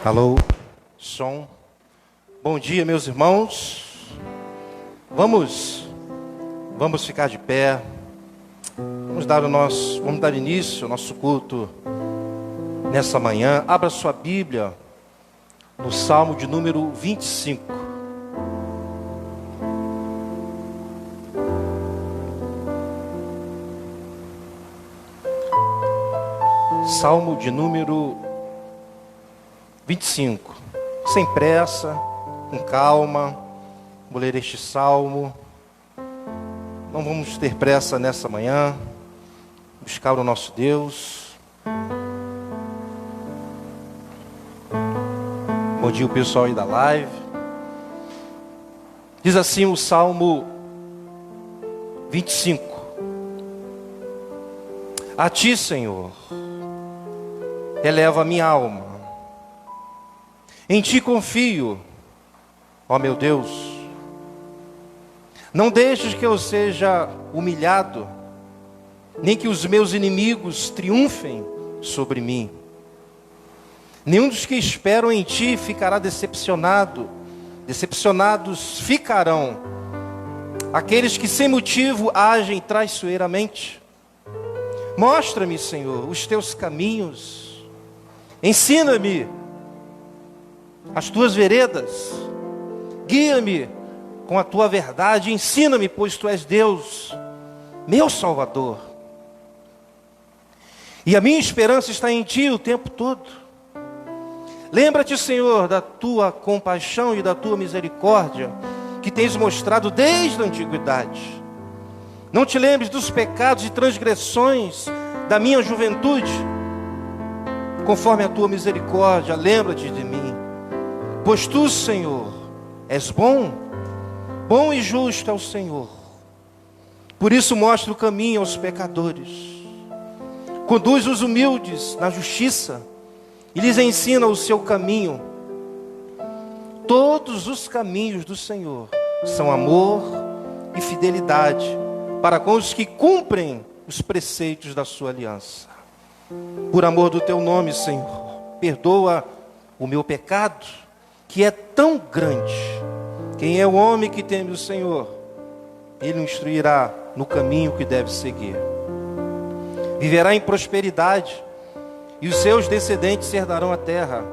Alô, som. Bom dia, meus irmãos. Vamos ficar de pé. Vamos dar início ao nosso culto nessa manhã. Abra sua Bíblia no Salmo de número 25. Salmo de número 25. Sem pressa, com calma, vou ler este salmo. Não vamos ter pressa nessa manhã. Buscar o nosso Deus. Bom dia, o pessoal aí da live. Diz assim o Salmo 25. A ti, Senhor, eleva a minha alma. Em ti confio, ó meu Deus. Não deixes que eu seja humilhado, nem que os meus inimigos triunfem sobre mim. Nenhum dos que esperam em ti ficará decepcionado. Decepcionados ficarão aqueles que sem motivo agem traiçoeiramente. Mostra-me, Senhor, os teus caminhos. Ensina-me as tuas veredas. Guia-me com a tua verdade. Ensina-me, pois tu és Deus, meu Salvador. E a minha esperança está em ti o tempo todo. Lembra-te, Senhor, da tua compaixão e da tua misericórdia, que tens mostrado desde a antiguidade. Não te lembres dos pecados e transgressões da minha juventude. Conforme a tua misericórdia, lembra-te de mim. Pois tu, Senhor, és bom, bom e justo é o Senhor. Por isso mostra o caminho aos pecadores. Conduz os humildes na justiça e lhes ensina o seu caminho. Todos os caminhos do Senhor são amor e fidelidade para com os que cumprem os preceitos da sua aliança. Por amor do teu nome, Senhor, perdoa o meu pecado, que é tão grande. Quem é o homem que teme o Senhor? Ele o instruirá no caminho que deve seguir. Viverá em prosperidade, e os seus descendentes herdarão a terra.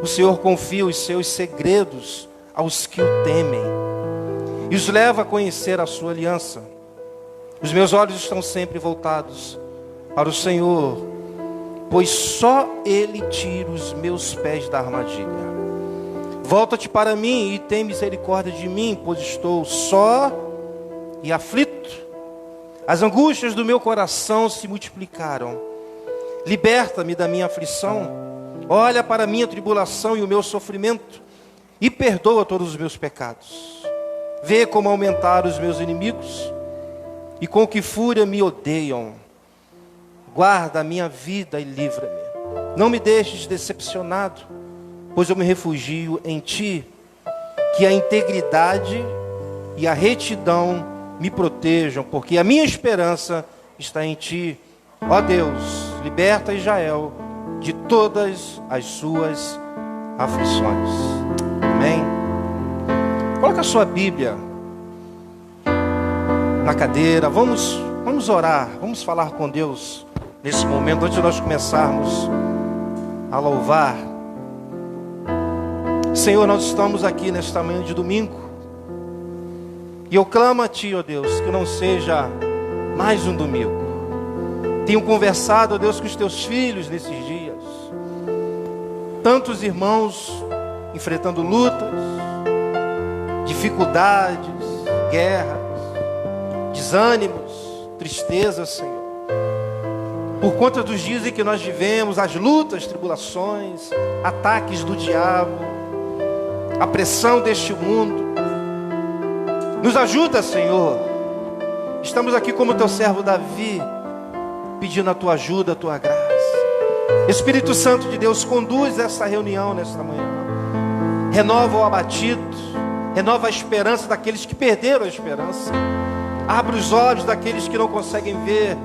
O Senhor confia os seus segredos aos que o temem, e os leva a conhecer a sua aliança. Os meus olhos estão sempre voltados para o Senhor, pois só Ele tira os meus pés da armadilha. Volta-te para mim e tem misericórdia de mim, pois estou só e aflito. As angústias do meu coração se multiplicaram. Liberta-me da minha aflição. Olha para a minha tribulação e o meu sofrimento e perdoa todos os meus pecados. Vê como aumentaram os meus inimigos e com que fúria me odeiam. Guarda a minha vida e livra-me. Não me deixes decepcionado, pois eu me refugio em ti. Que a integridade e a retidão me protejam, porque a minha esperança está em ti. Ó Deus, liberta Israel de todas as suas aflições. Amém? Coloca a sua Bíblia na cadeira. Vamos orar, vamos falar com Deus nesse momento, antes de nós começarmos a louvar. Senhor, nós estamos aqui nesta manhã de domingo, e eu clamo a Ti, ó Deus, que não seja mais um domingo. Tenho conversado, ó Deus, com os Teus filhos nesses dias. Tantos irmãos enfrentando lutas, dificuldades, guerras, desânimos, tristezas, Senhor. Por conta dos dias em que nós vivemos, as lutas, tribulações, ataques do diabo, a pressão deste mundo. Nos ajuda, Senhor. Estamos aqui como teu servo Davi, pedindo a tua ajuda, a tua graça. Espírito Santo de Deus, conduz essa reunião nesta manhã. Renova o abatido, renova a esperança daqueles que perderam a esperança. Abre os olhos daqueles que não conseguem ver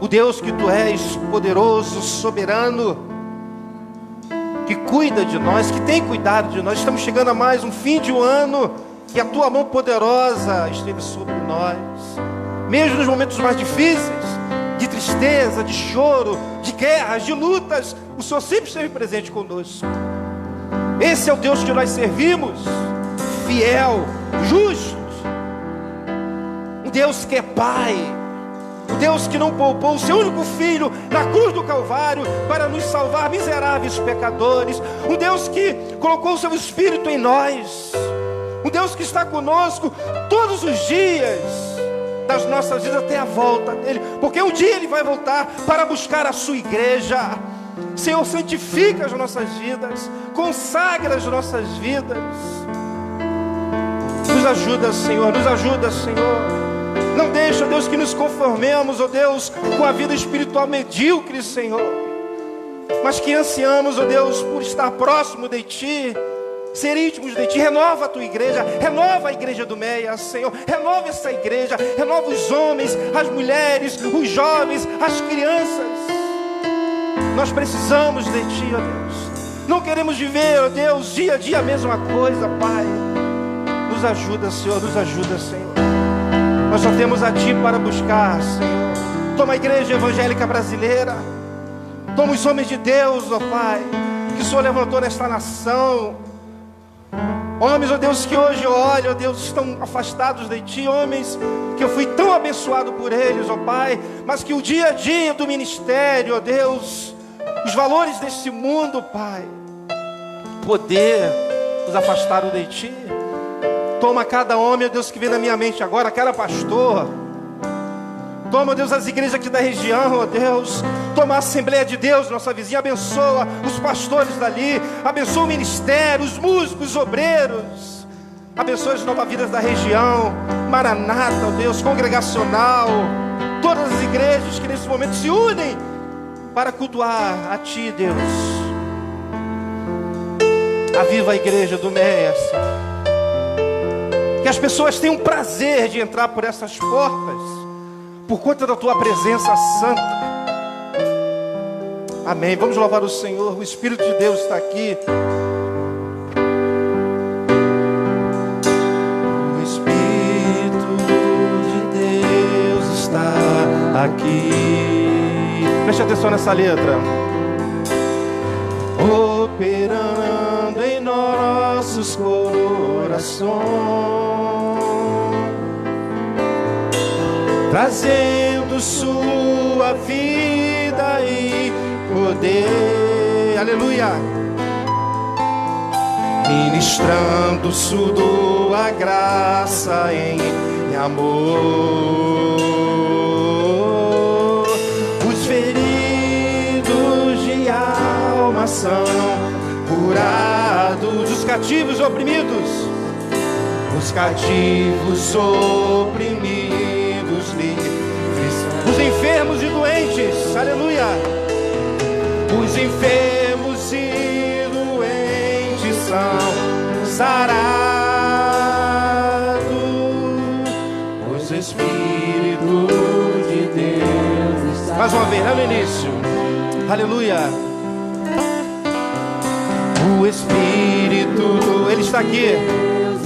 o Deus que tu és, poderoso, soberano. que cuida de nós, que tem cuidado de nós. Estamos chegando a mais um fim de um ano, que a tua mão poderosa esteve sobre nós, mesmo nos momentos mais difíceis, de tristeza, de choro, de guerras, de lutas, o Senhor sempre esteve presente conosco. Esse é o Deus que nós servimos, fiel, justo, um Deus que é Pai, um Deus que não poupou o seu único Filho na cruz do Calvário para nos salvar, miseráveis pecadores, um Deus que colocou o seu Espírito em nós, um Deus que está conosco todos os dias das nossas vidas até a volta dele, porque um dia ele vai voltar para buscar a sua igreja. Senhor, santifica as nossas vidas, consagra as nossas vidas. Nos ajuda, Senhor, nos ajuda, Senhor. Não deixa, Deus, que nos conformemos, ó Deus, com a vida espiritual medíocre, Senhor, mas que ansiamos, ó Deus, por estar próximo de Ti, ser íntimos de Ti. Renova a Tua igreja, renova a igreja do Meia, Senhor, renova essa igreja, renova os homens, as mulheres, os jovens, as crianças. Nós precisamos de Ti, ó Deus. Não queremos viver, ó Deus, dia a dia a mesma coisa, Pai. Nos ajuda, Senhor, nos ajuda, Senhor. Nós só temos a Ti para buscar, Senhor. Toma a igreja evangélica brasileira, toma os homens de Deus, ó Pai, que o Senhor levantou nesta nação. Homens, ó Deus, que hoje, olha, ó Deus, estão afastados de Ti. Homens que eu fui tão abençoado por eles, ó Pai, mas que o dia a dia do ministério, ó Deus, os valores desse mundo, Pai, poder, nos afastaram de Ti. Toma cada homem, ó Deus, que vem na minha mente agora, cada pastor. Toma, ó Deus, as igrejas aqui da região, ó Deus. Toma a Assembleia de Deus, nossa vizinha. Abençoa os pastores dali. Abençoa o ministério, os músicos, os obreiros. Abençoa as Nova Vidas da região. Maranata, ó Deus, congregacional. Todas as igrejas que nesse momento se unem para cultuar a Ti, Deus. Aviva a igreja do Meia, Senhor. Que as pessoas tenham prazer de entrar por essas portas, por conta da Tua presença santa. Amém. Vamos louvar o Senhor. O Espírito de Deus está aqui. O Espírito de Deus está aqui. Preste atenção nessa letra. Operando em nossos corações, trazendo sua vida e poder, aleluia, ministrando sua graça em amor. Os feridos de alma são curados, os cativos oprimidos, os cativos oprimidos livres, os enfermos e doentes, aleluia, os enfermos e doentes são sarados, os Espíritos de Deus. Mais uma vez, lá no início, aleluia. O Espírito, Ele está aqui,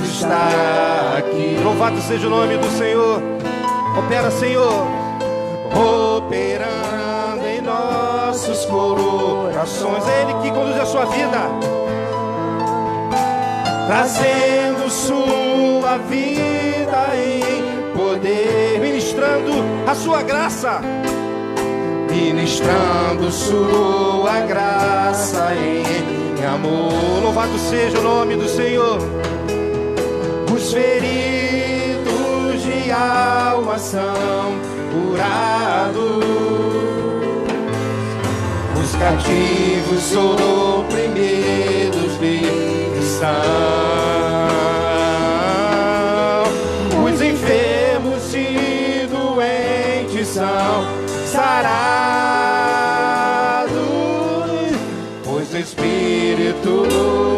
está aqui. Louvado seja o nome do Senhor. Opera, Senhor, operando em nossos corações. É Ele que conduz a sua vida, trazendo sua vida em poder, ministrando a sua graça, ministrando sua graça em amor. Louvado seja o nome do Senhor. Os feridos de alma são curados, os cativos oprimidos livres são, os enfermos e doentes são sarados, pois o Espírito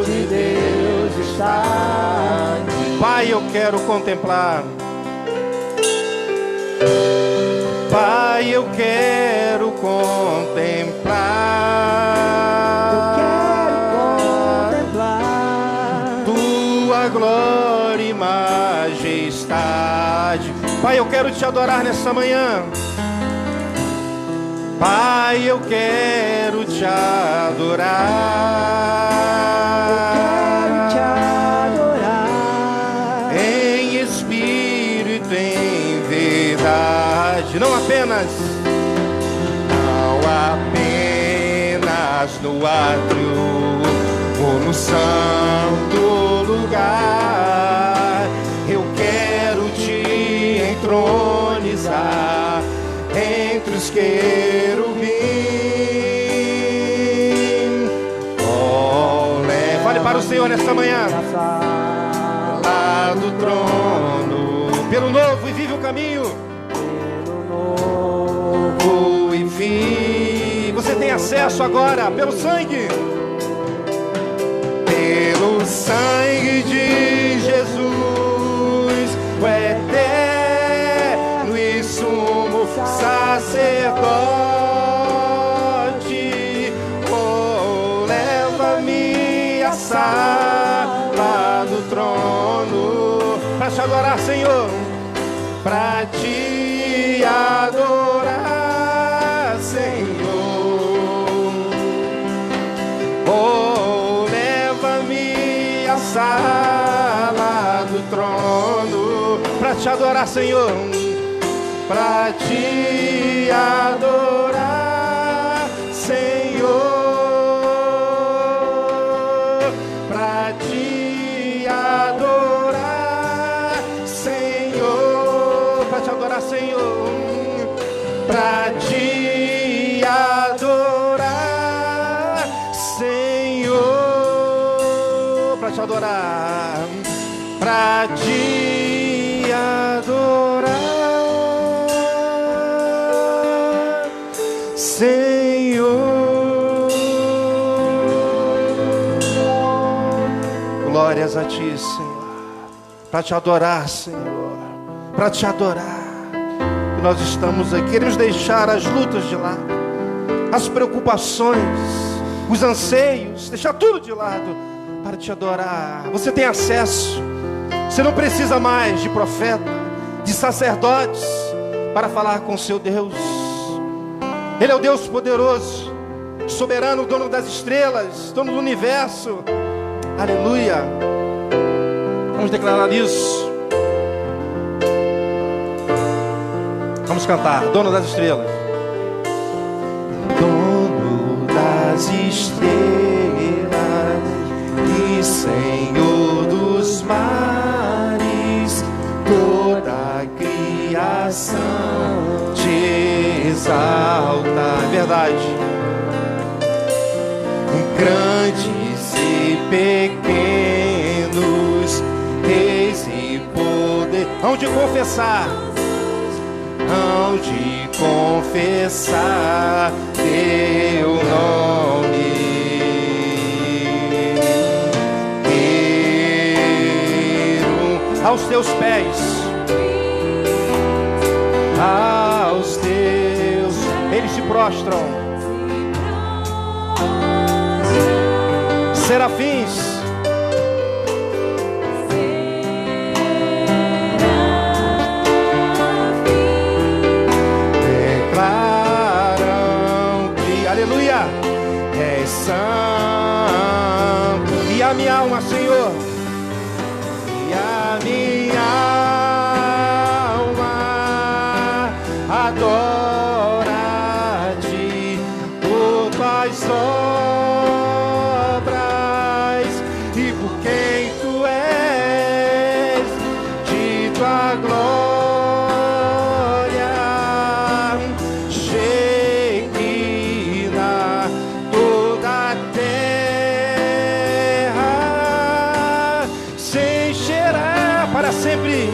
de Deus está aqui. Pai, eu quero contemplar. Pai, eu quero contemplar. quero te adorar nessa manhã. Pai, eu quero te adorar, em espírito, em verdade. Não apenas no átrio ou no santo lugar. Eu quero te entronizar entre os querubins. Fale para o Senhor nesta manhã. Lá do trono, pelo novo e vive o caminho, pelo novo e vive. Você tem acesso agora pelo sangue. Pelo sangue de Jesus, o eterno e sumo sacerdote. Oh, leva-me à sala do trono para te adorar, Senhor, para te adorar, Senhor. Oh, leva-me à sala do trono para te adorar, Senhor, para te adorar, Senhor, para te adorar, Senhor, para te adorar, Senhor, para te adorar, Senhor, para te adorar, para te adorar, Senhor. Glórias a ti, Senhor, para te adorar, Senhor, para te adorar. E nós estamos aqui, queremos deixar as lutas de lado, as preocupações, os anseios, deixar tudo de lado para te adorar. Você tem acesso. Você não precisa mais de profeta, de sacerdotes para falar com seu Deus. Ele é o Deus poderoso, soberano, dono das estrelas, dono do universo. Aleluia. Vamos declarar isso. Vamos cantar, dono das estrelas. Dono das estrelas e Senhor dos mares, toda a criação te exalta. É verdade. Grandes e pequenos, reis e poder, hão de confessar, hão de confessar teu nome. Aos teus pés, aos teus, eles se prostram. Serafins, declaram que, aleluia, és santo. E a minha alma, Senhor, e a minha alma adora-te por tuas obras e por quem tu és, de tua glória, Shekinah, toda a terra se encherá para sempre,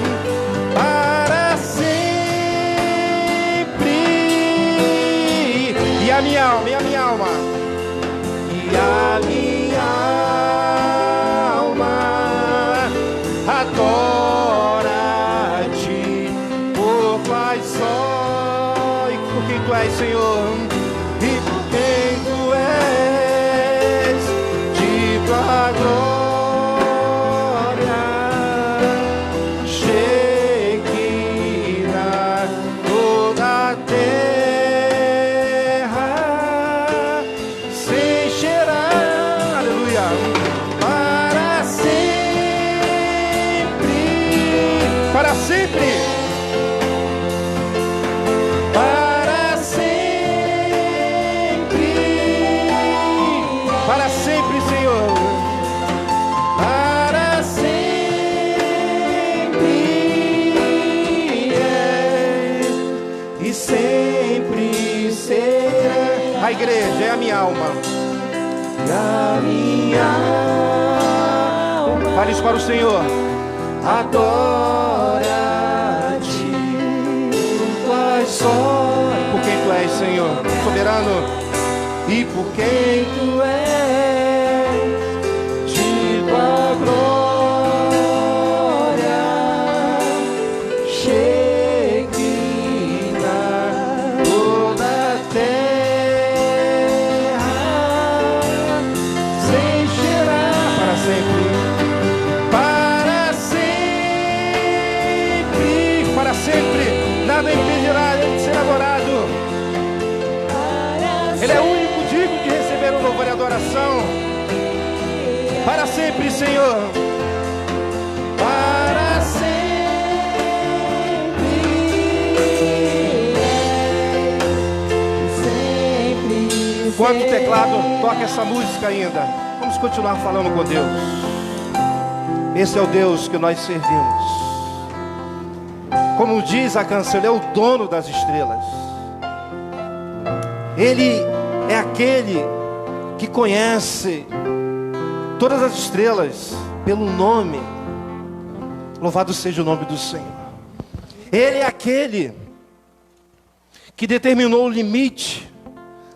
para sempre. E a minha alma, e a minha alma, e a minha alma adora-te por tuas obras e por quem tu és, Senhor, e por quem tu és, de tua glória, Shekinah, terra se encherá, aleluia, para sempre, para sempre, para sempre, para sempre, Senhor, para sempre, e sempre será. A igreja é a minha alma, e a minha alma, fale isso para o Senhor, adora-te, tu és só, por quem tu és, Senhor, soberano, e por quem tu és, de tua glória, Shekinah, toda a terra se encherá para sempre, para sempre, para sempre, nada impedirá de ser adorado. Ele é o único digno de receber o louvor e adoração. Para sempre, Senhor. Para sempre. Enquanto o teclado toca essa música ainda, vamos continuar falando com Deus. Esse é o Deus que nós servimos. Como diz a canção, Ele é o dono das estrelas. Ele é aquele que conhece todas as estrelas pelo nome. Louvado seja o nome do Senhor. Ele é aquele que determinou o limite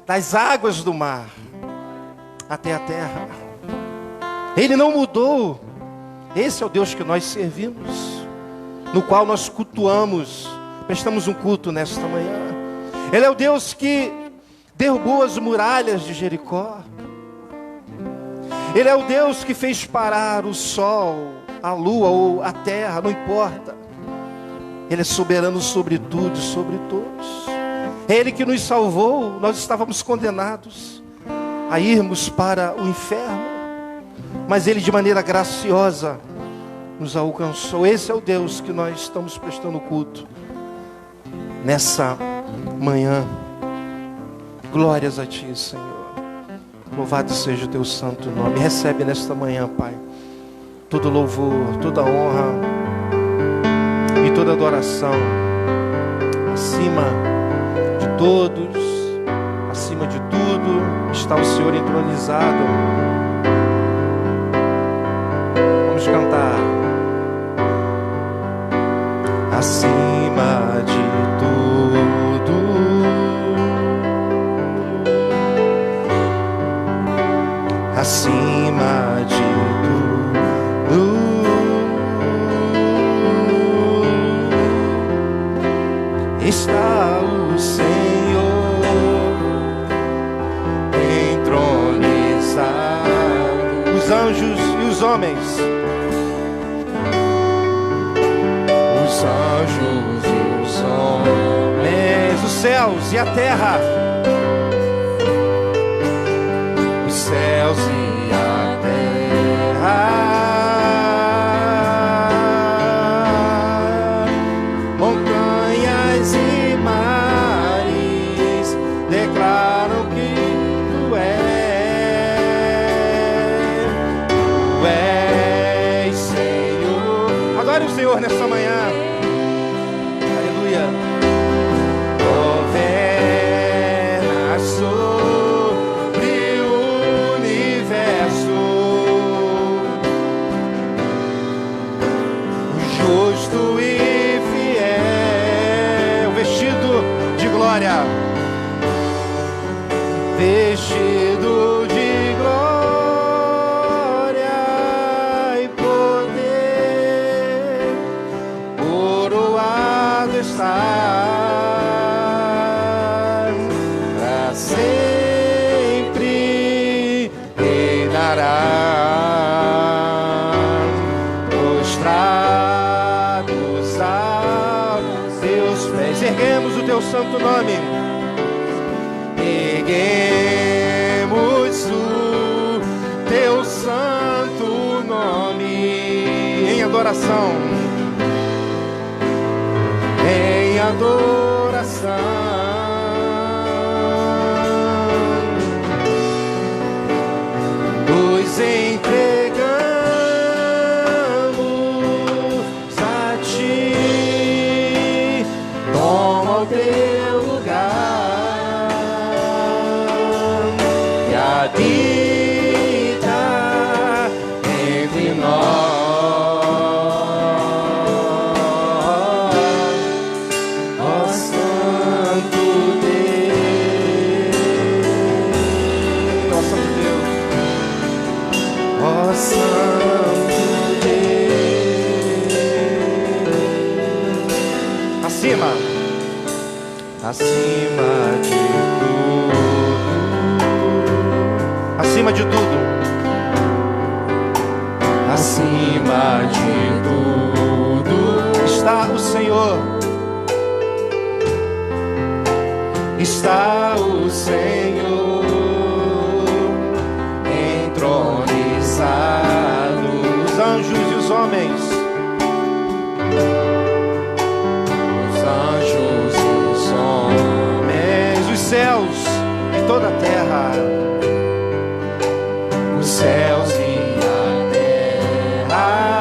das águas do mar até a terra. Ele não mudou. Esse é o Deus que nós servimos, no qual nós cultuamos, prestamos um culto nesta manhã. Ele é o Deus que derrubou as muralhas de Jericó. Ele é o Deus que fez parar o sol, a lua ou a terra, não importa. Ele é soberano sobre tudo e sobre todos. É Ele que nos salvou. Nós estávamos condenados a irmos para o inferno, mas Ele de maneira graciosa nos alcançou. Esse é o Deus que nós estamos prestando culto nessa manhã. Glórias a Ti, Senhor. Louvado seja o Teu santo nome. Recebe nesta manhã, Pai, todo louvor, toda honra e toda adoração. Acima de todos, acima de tudo, está o Senhor entronizado. Vamos cantar. Acima de tudo, acima de tudo, está o Senhor entronizado. Os anjos e os homens, os anjos e os homens, os céus e a terra, os céus e a terra, montanhas e mares declaram que Tu és Senhor. Adore o Senhor nessa manhã. Aleluia. Governa sobre o universo, justo e fiel, vestido de glória, vestido de glória e poder, coroado está para sempre, reinará, prostrados aos Teus pés. Erguemos o Teu santo nome. Erguemos o teu santo nome em adoração, em adoração. Nos entregamos a ti, toma o teu lugar e habita entre nós, ó Santo Deus, ó Santo Deus, ó Santo Deus. Acima, acima de tudo, acima de tudo, acima de tudo está o Senhor, está o Senhor entronizado. Os anjos e os homens, os anjos e os homens, os céus e toda a terra, os céus e a terra,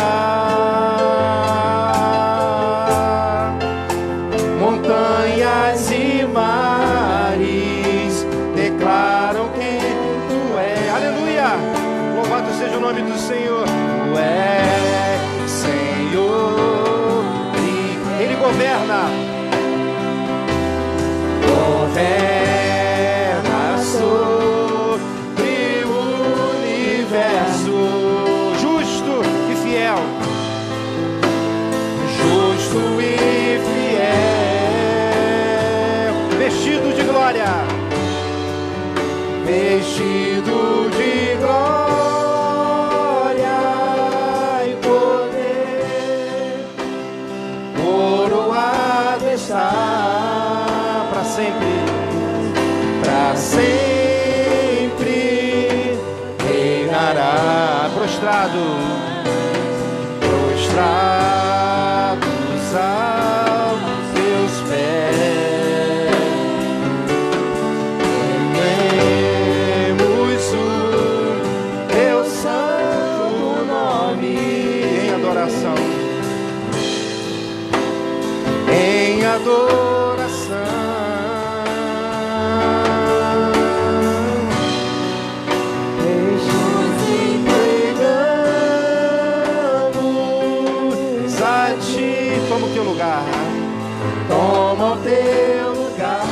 montanhas e mares declaram quem tu és. Aleluia! Louvado seja o nome do Senhor. Tu és Senhor, Ele governa sobre o universo, justo e fiel, justo e fiel, vestido de glória, vestido de glória e poder, coroado está para sempre, para sempre reinará. Prostrados aos teus pés, erguemos o teu santo nome em adoração, em adoração. Toma o teu lugar, toma o teu lugar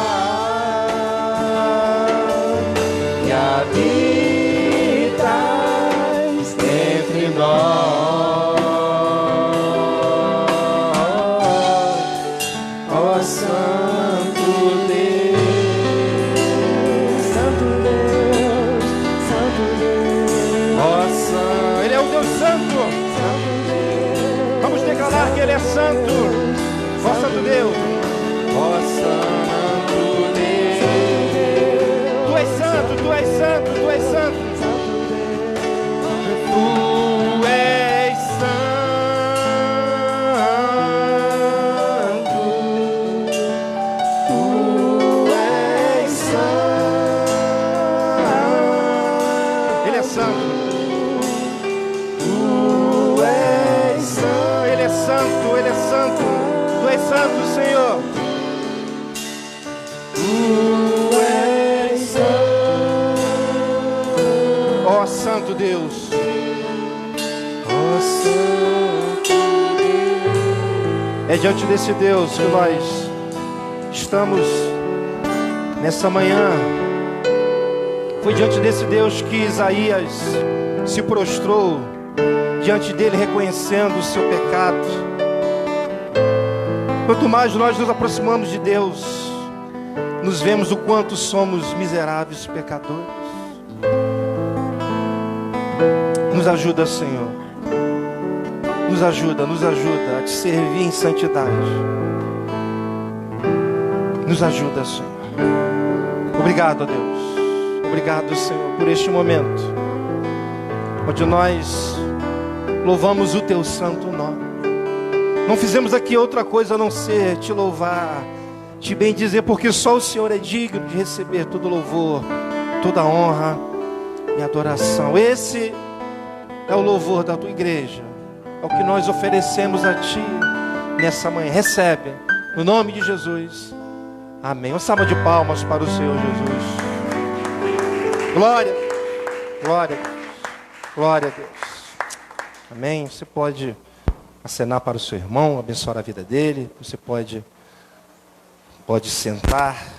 e habitas entre nós, ó Santo Deus, Santo Deus, Santo Deus, ó Santo, Ele é o Deus Santo. Vamos declarar que Ele é santo, ó Santo Deus, ó Santo Deus. Tu és santo, tu és santo, tu és santo, tu és santo, tu és santo. Ele é santo. Santo, Ele é santo, Tu és santo, Senhor. Tu és santo, ó Santo Deus, ó Santo Deus. É diante desse Deus que nós estamos nessa manhã. Foi diante desse Deus que Isaías se prostrou diante dele, reconhecendo o seu pecado. Quanto mais nós nos aproximamos de Deus, nos vemos o quanto somos miseráveis pecadores. Nos ajuda, Senhor. Nos ajuda a te servir em santidade. Nos ajuda, Senhor. Obrigado, Deus. Obrigado, Senhor, por este momento, onde nós louvamos o Teu santo nome. Não fizemos aqui outra coisa a não ser Te louvar, Te bendizer, porque só o Senhor é digno de receber todo louvor, toda honra e adoração. Esse é o louvor da Tua igreja, é o que nós oferecemos a Ti nessa manhã. Recebe, no nome de Jesus. Amém. Uma salva de palmas para o Senhor Jesus. Glória, glória, glória a Deus. Amém. Você pode acenar para o seu irmão, abençoar a vida dele. Você pode sentar.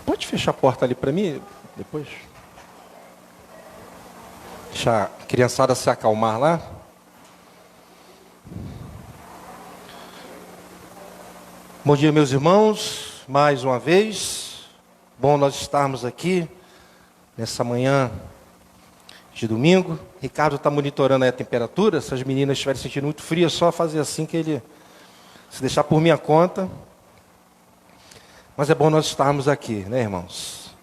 Pode fechar a porta ali para mim, depois? Deixar a criançada se acalmar lá. Bom dia, meus irmãos, mais uma vez. Bom nós estarmos aqui nessa manhã de domingo. Ricardo está monitorando aí a temperatura. Se as meninas estiverem sentindo muito frio, é só fazer assim que ele se deixar por minha conta. Mas é bom nós estarmos aqui, né, irmãos?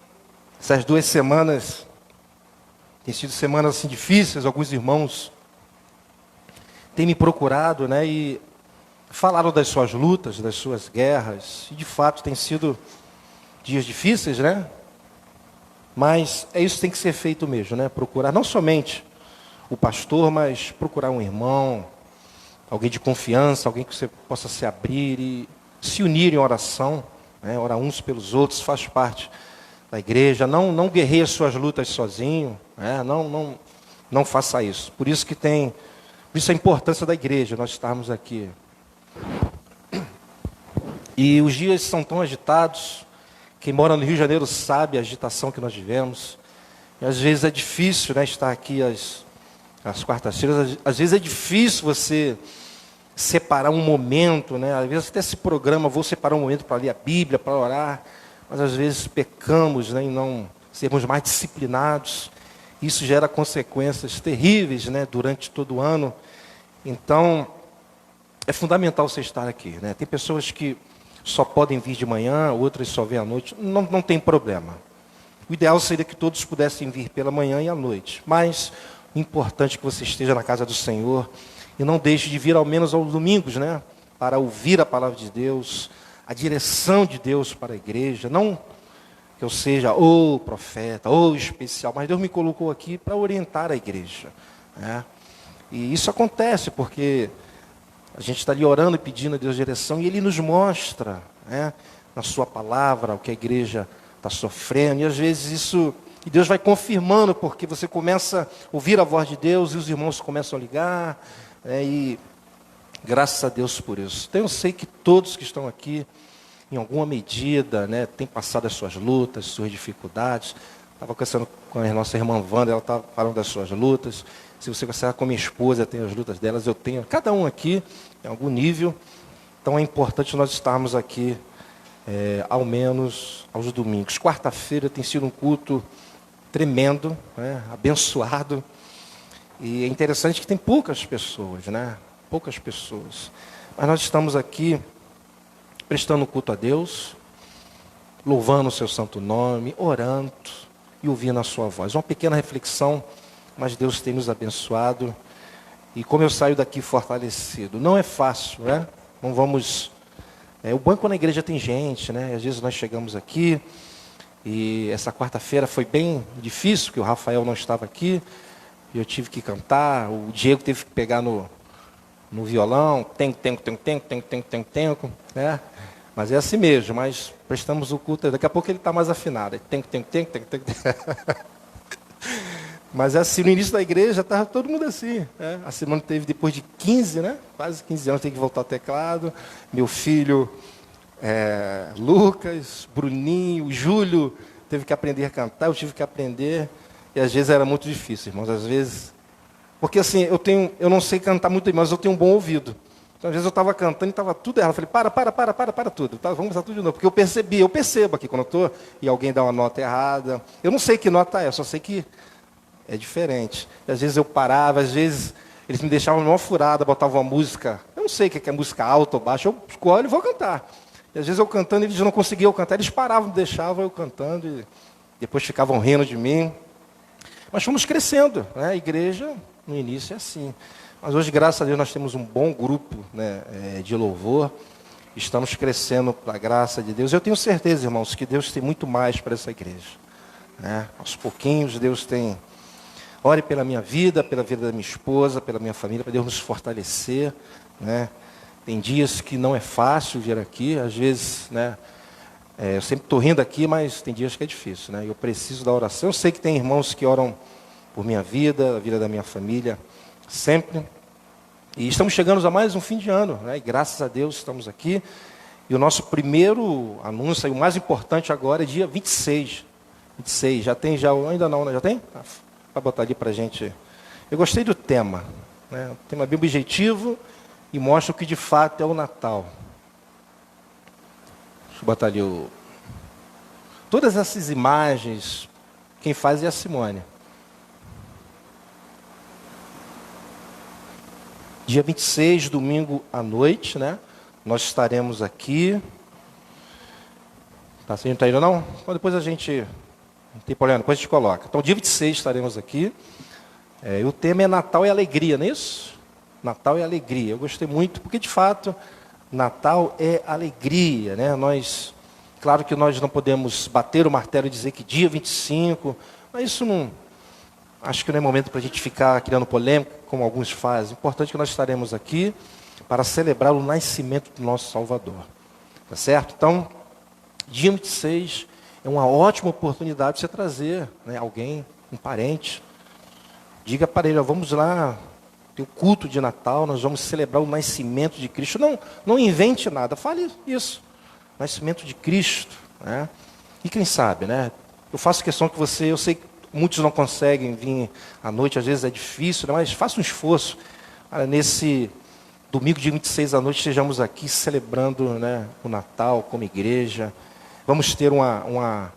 Essas 2 semanas têm sido semanas assim difíceis. Alguns irmãos têm me procurado, né, e falaram das suas lutas, das suas guerras. E de fato têm sido dias difíceis, né? Mas é isso que tem que ser feito mesmo, né? Procurar não somente o pastor, mas procurar um irmão, alguém de confiança, alguém que você possa se abrir e se unir em oração. Orar uns pelos outros, faz parte da igreja. Não guerreie as suas lutas sozinho, não faça isso. Por isso a importância da igreja, nós estarmos aqui. E os dias são tão agitados. Quem mora no Rio de Janeiro sabe a agitação que nós vivemos. E às vezes é difícil, né, estar aqui às quartas-feiras. Às vezes é difícil você separar um momento, né? Às vezes até esse programa, vou separar um momento para ler a Bíblia, para orar, mas às vezes pecamos, né, em não sermos mais disciplinados. Isso gera consequências terríveis, né, durante todo o ano. Então, é fundamental você estar aqui, né? Tem pessoas que só podem vir de manhã, outras só vêm à noite. Não tem problema. O ideal seria que todos pudessem vir pela manhã e à noite. Mas o importante é que você esteja na casa do Senhor. E não deixe de vir ao menos aos domingos, né? Para ouvir a palavra de Deus, a direção de Deus para a igreja. Não que eu seja o profeta, ou especial, mas Deus me colocou aqui para orientar a igreja, né? E isso acontece porque a gente está ali orando e pedindo a Deus direção, e Ele nos mostra, né, na sua palavra, o que a igreja está sofrendo. E às vezes e Deus vai confirmando, porque você começa a ouvir a voz de Deus, e os irmãos começam a ligar. E graças a Deus por isso. Então eu sei que todos que estão aqui, em alguma medida, né, têm passado as suas lutas, suas dificuldades. Estava conversando com a nossa irmã Wanda, ela estava falando das suas lutas. Se você conversar com a minha esposa, tem as lutas delas, eu tenho. Cada um aqui, em algum nível. Então é importante nós estarmos aqui, ao menos aos domingos. Quarta-feira tem sido um culto tremendo, né, abençoado. E é interessante que tem poucas pessoas, né? Poucas pessoas. Mas nós estamos aqui prestando culto a Deus, louvando o seu santo nome, orando e ouvindo a sua voz. Uma pequena reflexão, mas Deus tem nos abençoado. E como eu saio daqui fortalecido, não é fácil, né? Não vamos... o bom é quando a igreja tem gente, né? Às vezes nós chegamos aqui e essa quarta-feira foi bem difícil, porque o Rafael não estava aqui. E eu tive que cantar, o Diego teve que pegar no violão, né? Mas é assim mesmo, mas prestamos o culto, daqui a pouco ele está mais afinado. Mas assim, no início da igreja, estava todo mundo assim. Né? A Simone teve, depois de 15, né? Quase 15 anos, tem que voltar ao teclado. Meu filho, Lucas, Bruninho, Júlio, teve que aprender a cantar, eu tive que aprender. E às vezes era muito difícil, irmãos. Às vezes... Porque assim, eu não sei cantar muito bem, mas eu tenho um bom ouvido. Então, às vezes eu estava cantando e estava tudo errado. Eu falei, para tudo. Tá, vamos começar tudo de novo. Porque eu percebo aqui quando eu estou e alguém dá uma nota errada. Eu não sei que nota é, eu só sei que é diferente. E, às vezes eu parava, às vezes eles me deixavam numa furada, botavam uma música. Eu não sei o que é música alta ou baixa, eu escolho e vou cantar. E às vezes eu cantando, eles não conseguiam cantar, eles paravam, deixavam eu cantando e depois ficavam rindo de mim. Mas fomos crescendo, né? A igreja, no início, é assim. Mas hoje, graças a Deus, nós temos um bom grupo, né, de louvor. Estamos crescendo para a graça de Deus. Eu tenho certeza, irmãos, que Deus tem muito mais para essa igreja. Né? Aos pouquinhos, Deus tem... Ore pela minha vida, pela vida da minha esposa, pela minha família, para Deus nos fortalecer. Né? Tem dias que não é fácil vir aqui, às vezes, né, eu sempre estou rindo aqui, mas tem dias que é difícil. Né? Eu preciso da oração. Eu sei que tem irmãos que oram por minha vida, a vida da minha família, sempre. E estamos chegando a mais um fim de ano, né? E graças a Deus estamos aqui. E o nosso primeiro anúncio, e o mais importante agora, é dia 26. 26, já tem, ainda não, né? Já tem? Para botar ali para a gente. Eu gostei do tema, né? O tema bem objetivo e mostra o que de fato é o Natal. Deixa eu botar ali todas essas imagens, quem faz é a Simone. Dia 26, domingo à noite, né? Nós estaremos aqui. Tá, você não está indo, não? Então, depois a gente... Não tem problema, depois a gente coloca. Então, dia 26 estaremos aqui. E o tema é Natal e Alegria, não é isso? Natal e Alegria. Eu gostei muito, porque, de fato, Natal é alegria, né? Claro que nós não podemos bater o martelo e dizer que dia 25, mas isso não... Acho que não é momento para a gente ficar criando polêmica, como alguns fazem. Importante é que nós estaremos aqui para celebrar o nascimento do nosso Salvador. Tá certo? Então, dia 26 é uma ótima oportunidade de você trazer, né, alguém, um parente. Diga para ele, vamos lá, tem o culto de Natal, nós vamos celebrar o nascimento de Cristo. Não invente nada, fale isso. Nascimento de Cristo. Né? E quem sabe, né? Eu faço questão que eu sei que muitos não conseguem vir à noite, às vezes é difícil, né? Mas faça um esforço. Nesse domingo de 26 à noite, estejamos aqui celebrando, né, o Natal como igreja. Vamos ter uma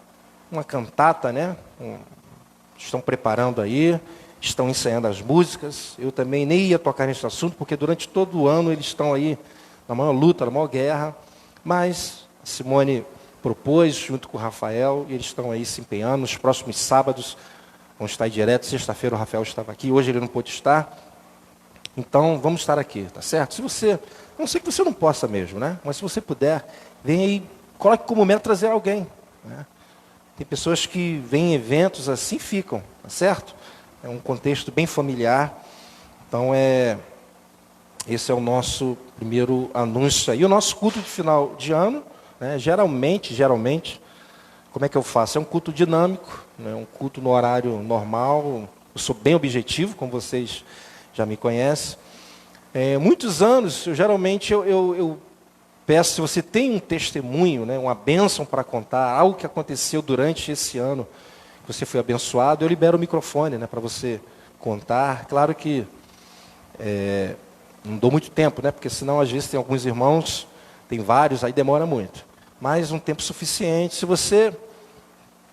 cantata, né? Estão preparando aí, estão ensaiando as músicas. Eu também nem ia tocar nesse assunto, porque durante todo o ano eles estão aí na maior luta, na maior guerra. Mas a Simone propôs, junto com o Rafael, e eles estão aí se empenhando. Nos próximos sábados, vão estar aí direto. Sexta-feira o Rafael estava aqui, hoje ele não pôde estar. Então, vamos estar aqui, tá certo? Se você, não sei que você não possa mesmo, né? Mas se você puder, vem aí, coloque como meta trazer alguém. Né? Tem pessoas que vêm em eventos assim, ficam, tá certo? É um contexto bem familiar. Então, esse é o nosso primeiro anúncio aí. O nosso culto de final de ano, né, geralmente, como é que eu faço? É um culto dinâmico, né, um culto no horário normal. Eu sou bem objetivo, como vocês já me conhecem. Muitos anos, eu peço, se você tem um testemunho, né, uma bênção para contar, algo que aconteceu durante esse ano, que você foi abençoado, eu libero o microfone, né, para você contar. Claro que não dou muito tempo, né, porque senão às vezes tem alguns irmãos, tem vários, aí demora muito. Mas um tempo suficiente. Se você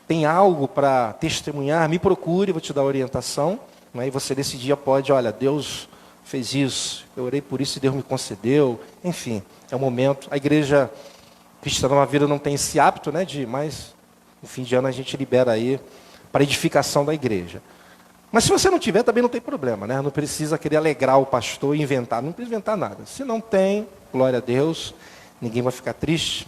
tem algo para testemunhar, me procure, vou te dar orientação. Né, e você nesse dia pode, olha, Deus fez isso, eu orei por isso e Deus me concedeu. Enfim, é um momento. A igreja Cristã Nova Vida não tem esse hábito, né, mas no fim de ano a gente libera aí para edificação da igreja. Mas se você não tiver, também não tem problema, né? Não precisa querer alegrar o pastor e inventar, não precisa inventar nada. Se não tem, glória a Deus, ninguém vai ficar triste.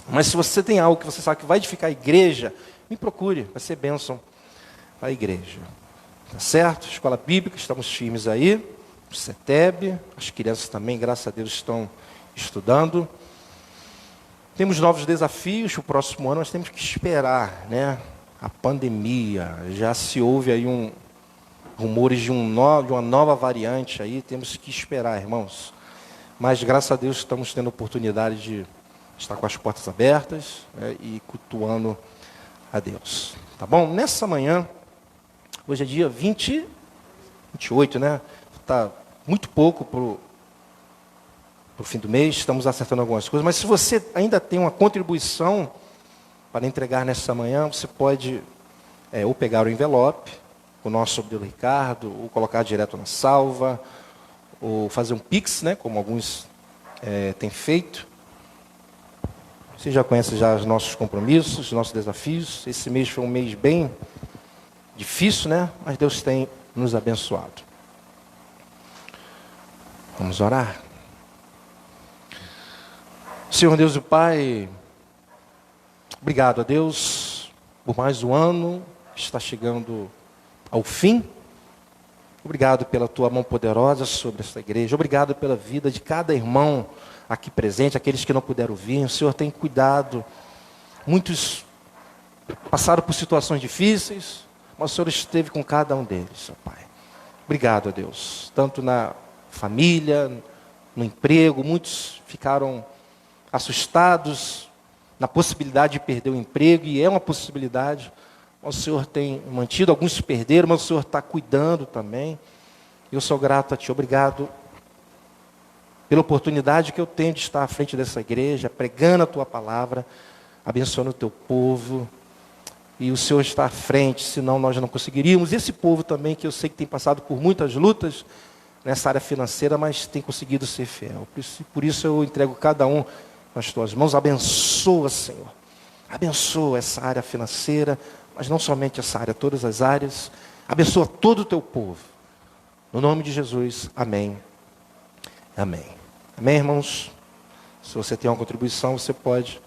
Mas se você tem algo que você sabe que vai edificar a igreja, me procure, vai ser bênção para a igreja. Tá certo? Escola Bíblica, estamos firmes aí. O CETEB, as crianças também, graças a Deus, estão estudando. Temos novos desafios para o próximo ano, nós temos que esperar, né? A pandemia, já se houve aí rumores de uma nova variante aí, temos que esperar, irmãos. Mas graças a Deus estamos tendo a oportunidade de estar com as portas abertas, né, e cultuando a Deus. Tá bom? Nessa manhã, hoje é dia 28, né? Está muito pouco para o fim do mês, estamos acertando algumas coisas, mas se você ainda tem uma contribuição para entregar nessa manhã, você pode ou pegar o envelope, o nosso do Ricardo, ou colocar direto na salva, ou fazer um Pix, né, como alguns têm feito. Você já conhece já os nossos compromissos, os nossos desafios. Esse mês foi um mês bem difícil, né? Mas Deus tem nos abençoado. Vamos orar? Senhor Deus e Pai, obrigado a Deus por mais um ano que está chegando ao fim. Obrigado pela Tua mão poderosa sobre esta igreja. Obrigado pela vida de cada irmão aqui presente, aqueles que não puderam vir. O Senhor tem cuidado. Muitos passaram por situações difíceis, mas o Senhor esteve com cada um deles, ó Pai. Obrigado a Deus. Tanto na família, no emprego, muitos ficaram assustados na possibilidade de perder o emprego, e é uma possibilidade. O Senhor tem mantido, alguns perderam, mas o Senhor está cuidando também. Eu sou grato a Ti. Obrigado pela oportunidade que eu tenho de estar à frente dessa igreja, pregando a Tua palavra, abençoando o Teu povo. E o Senhor está à frente, senão nós não conseguiríamos. Esse povo também, que eu sei que tem passado por muitas lutas nessa área financeira, mas tem conseguido ser fiel. Por isso eu entrego cada um nas Tuas mãos. Abençoa, Senhor. Abençoa essa área financeira, mas não somente essa área, todas as áreas. Abençoa todo o Teu povo. No nome de Jesus, amém. Amém. Amém, irmãos? Se você tem uma contribuição, você pode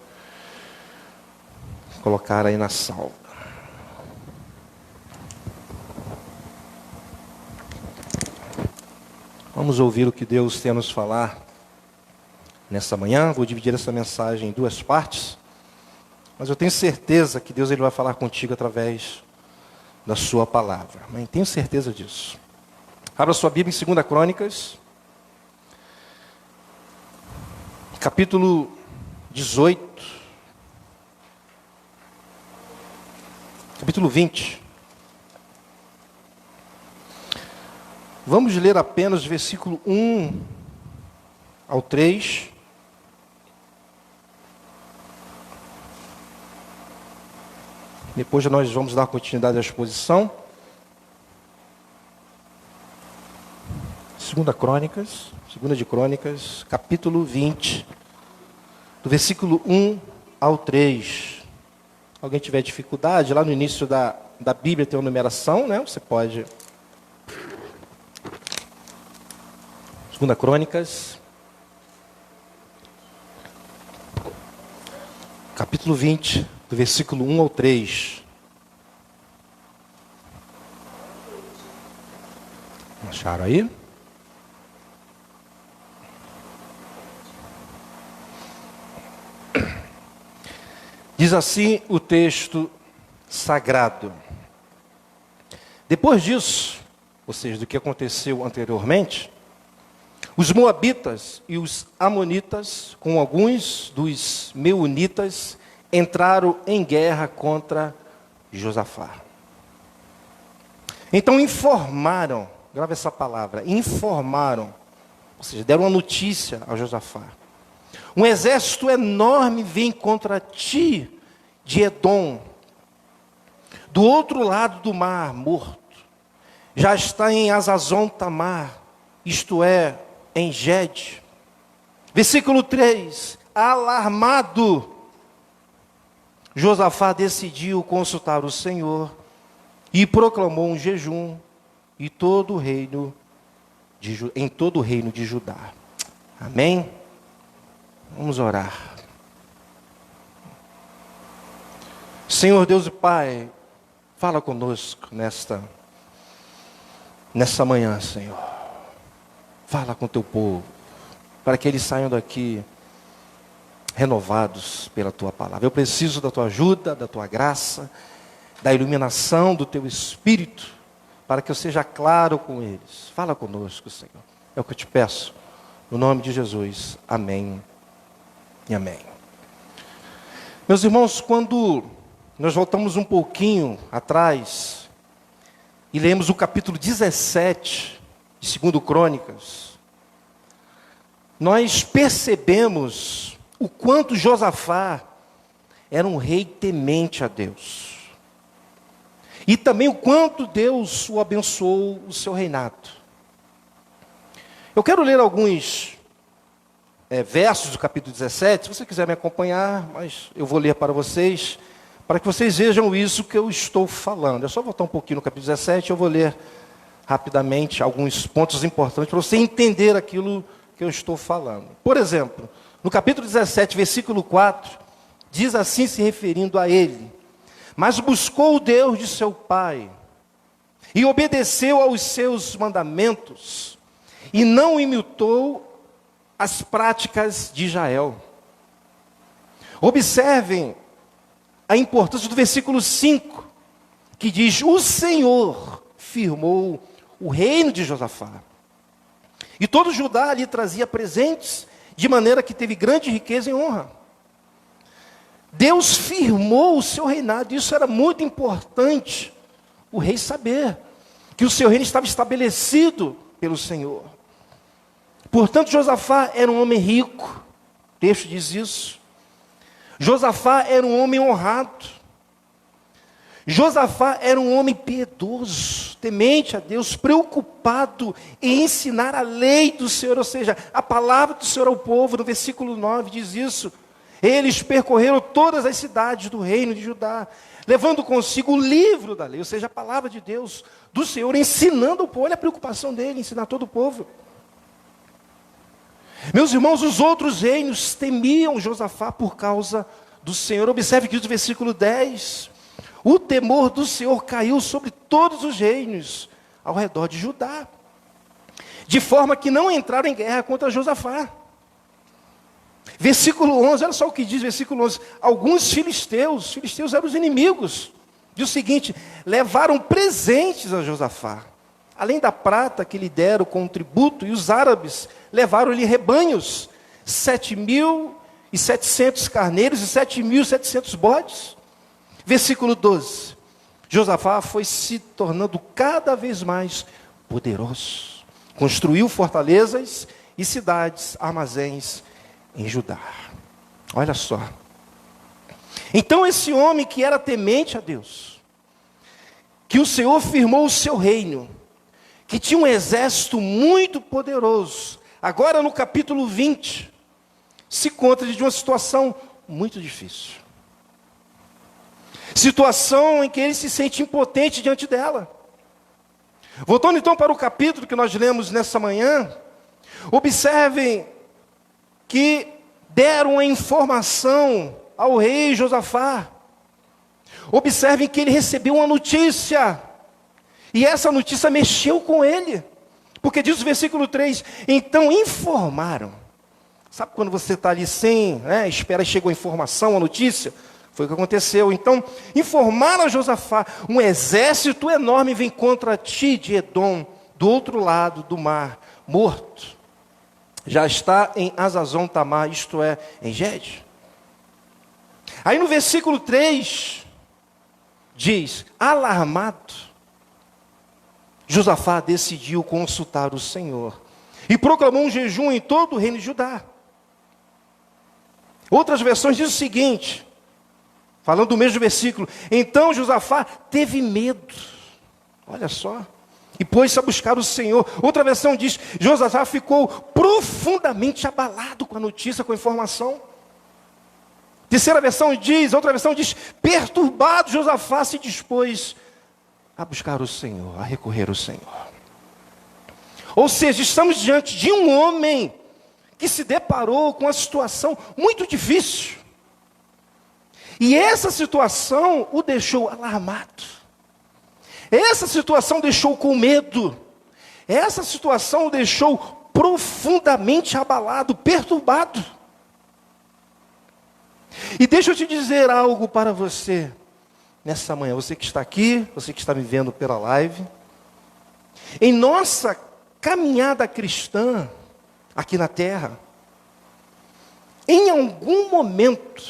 colocar aí na salva. Vamos ouvir o que Deus tem a nos falar nessa manhã. Vou dividir essa mensagem em duas partes, mas eu tenho certeza que Deus ele vai falar contigo através da sua palavra. Amém? Tenho certeza disso. Abra sua Bíblia em 2 Crônicas, capítulo 18, capítulo 20. Vamos ler apenas o versículo 1 ao 3. Depois nós vamos dar continuidade à exposição. 2 de Crônicas, capítulo 20, do versículo 1 ao 3. Alguém tiver dificuldade, lá no início da Bíblia tem uma numeração, né? Você pode... 2 Crônicas, capítulo 20, do versículo 1 ao 3. Acharam aí? Diz assim o texto sagrado. Depois disso, ou seja, do que aconteceu anteriormente, os moabitas e os amonitas, com alguns dos meunitas, entraram em guerra contra Josafá. Então informaram, grava essa palavra, informaram, ou seja, deram uma notícia a Josafá. Um exército enorme vem contra ti, de Edom, do outro lado do mar morto. Já está em Azazon Tamar, isto é, em Gede. Versículo 3. Alarmado, Josafá decidiu consultar o Senhor e proclamou um jejum em todo o reino de Judá. Amém? Vamos orar. Senhor Deus e Pai, fala conosco nessa manhã, Senhor. Fala com o Teu povo, para que eles saiam daqui renovados pela Tua palavra. Eu preciso da Tua ajuda, da Tua graça, da iluminação do Teu Espírito, para que eu seja claro com eles. Fala conosco, Senhor. É o que eu te peço. No nome de Jesus. Amém e amém. Meus irmãos, quando nós voltamos um pouquinho atrás e lemos o capítulo 17 de 2 Crônicas, nós percebemos o quanto Josafá era um rei temente a Deus. E também o quanto Deus o abençoou o seu reinado. Eu quero ler alguns versos do capítulo 17, se você quiser me acompanhar, mas eu vou ler para vocês, para que vocês vejam isso que eu estou falando. É só voltar um pouquinho no capítulo 17, eu vou ler rapidamente alguns pontos importantes para você entender aquilo que eu estou falando. Por exemplo, no capítulo 17, versículo 4, diz assim, se referindo a ele: mas buscou o Deus de seu pai, e obedeceu aos seus mandamentos, e não imitou as práticas de Israel. Observem a importância do versículo 5, que diz: o Senhor firmou o reino de Josafá. E todo Judá lhe trazia presentes, de maneira que teve grande riqueza e honra. Deus firmou o seu reinado, isso era muito importante, o rei saber que o seu reino estava estabelecido pelo Senhor. Portanto, Josafá era um homem rico, o texto diz isso. Josafá era um homem honrado. Josafá era um homem piedoso, temente a Deus, preocupado em ensinar a lei do Senhor, ou seja, a palavra do Senhor ao povo. No versículo 9 diz isso. Eles percorreram todas as cidades do reino de Judá, levando consigo o livro da lei, ou seja, a palavra de Deus, do Senhor, ensinando o povo. Olha a preocupação dele, ensinar todo o povo. Meus irmãos, os outros reinos temiam Josafá por causa do Senhor. Observe que diz o versículo 10, o temor do Senhor caiu sobre todos os reinos ao redor de Judá, de forma que não entraram em guerra contra Josafá. Versículo 11, olha só o que diz versículo 11. Alguns filisteus eram os inimigos, diz o seguinte: levaram presentes a Josafá, além da prata que lhe deram com tributo, e os árabes levaram-lhe rebanhos, 7.700 carneiros e 7.700 bodes. Versículo 12, Josafá foi se tornando cada vez mais poderoso, construiu fortalezas e cidades, armazéns em Judá. Olha só. Então esse homem que era temente a Deus, que o Senhor firmou o seu reino, que tinha um exército muito poderoso, agora no capítulo 20, se encontra de uma situação muito difícil. Situação em que ele se sente impotente diante dela. Voltando então para o capítulo que nós lemos nessa manhã, observem que deram a informação ao rei Josafá. Observem que ele recebeu uma notícia, e essa notícia mexeu com ele, porque diz o versículo 3, então informaram. Sabe quando você está ali sem, espera, chegou a informação, a notícia? Foi o que aconteceu. Então, informaram a Josafá: um exército enorme vem contra ti de Edom, do outro lado do mar, morto. Já está em Azazon Tamar, isto é, em Gede. Aí no versículo 3, diz: alarmado, Josafá decidiu consultar o Senhor, e proclamou um jejum em todo o reino de Judá. Outras versões dizem o seguinte, falando do mesmo versículo: então Josafá teve medo, olha só, e pôs-se a buscar o Senhor. Outra versão diz: Josafá ficou profundamente abalado com a notícia, com a informação. Outra versão diz: perturbado, Josafá se dispôs a buscar o Senhor, a recorrer ao Senhor. Ou seja, estamos diante de um homem que se deparou com uma situação muito difícil. E essa situação o deixou alarmado. Essa situação deixou com medo. Essa situação o deixou profundamente abalado, perturbado. E deixa eu te dizer algo para você nessa manhã. Você que está aqui, você que está me vendo pela live. Em nossa caminhada cristã, aqui na terra, em algum momento,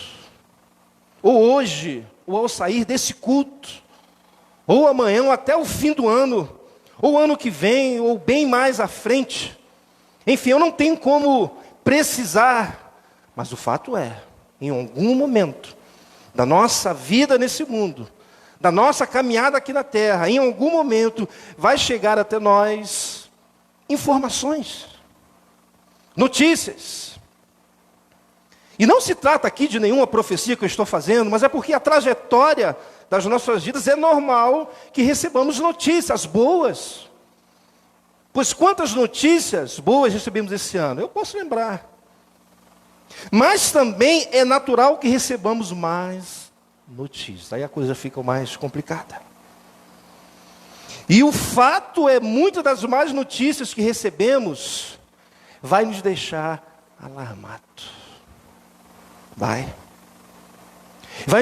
ou hoje, ou ao sair desse culto, ou amanhã, ou até o fim do ano, ou ano que vem, ou bem mais à frente, enfim, eu não tenho como precisar, mas o fato é, em algum momento da nossa vida nesse mundo, da nossa caminhada aqui na terra, em algum momento vai chegar até nós informações, notícias. E não se trata aqui de nenhuma profecia que eu estou fazendo, mas é porque a trajetória das nossas vidas é normal que recebamos notícias boas. Pois quantas notícias boas recebemos esse ano? Eu posso lembrar. Mas também é natural que recebamos mais notícias. Aí a coisa fica mais complicada. E o fato é, muitas das más notícias que recebemos vai nos deixar alarmados. Vai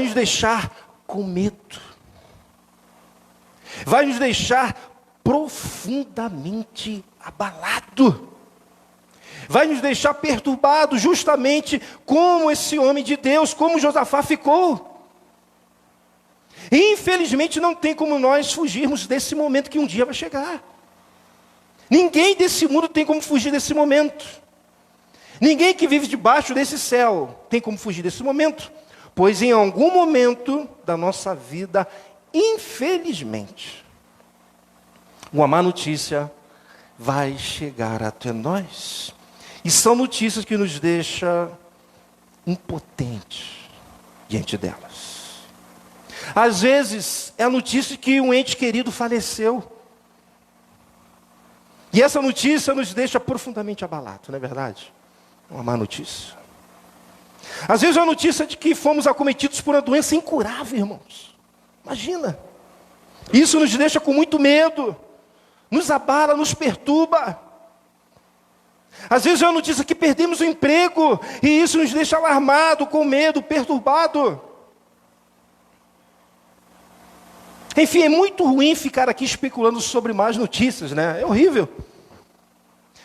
nos deixar com medo. Vai nos deixar profundamente abalado. Vai nos deixar perturbado, justamente como esse homem de Deus, como Josafá ficou. E, infelizmente, não tem como nós fugirmos desse momento que um dia vai chegar. Ninguém desse mundo tem como fugir desse momento. Ninguém que vive debaixo desse céu tem como fugir desse momento. Pois em algum momento da nossa vida, infelizmente, uma má notícia vai chegar até nós. E são notícias que nos deixam impotentes diante delas. Às vezes, é a notícia que um ente querido faleceu. E essa notícia nos deixa profundamente abalados, não é verdade? Uma má notícia. Às vezes é a notícia de que fomos acometidos por uma doença incurável, irmãos. Imagina. Isso nos deixa com muito medo. Nos abala, nos perturba. Às vezes é a notícia que perdemos o emprego. E isso nos deixa alarmado, com medo, perturbado. Enfim, é muito ruim ficar aqui especulando sobre más notícias, né? É horrível.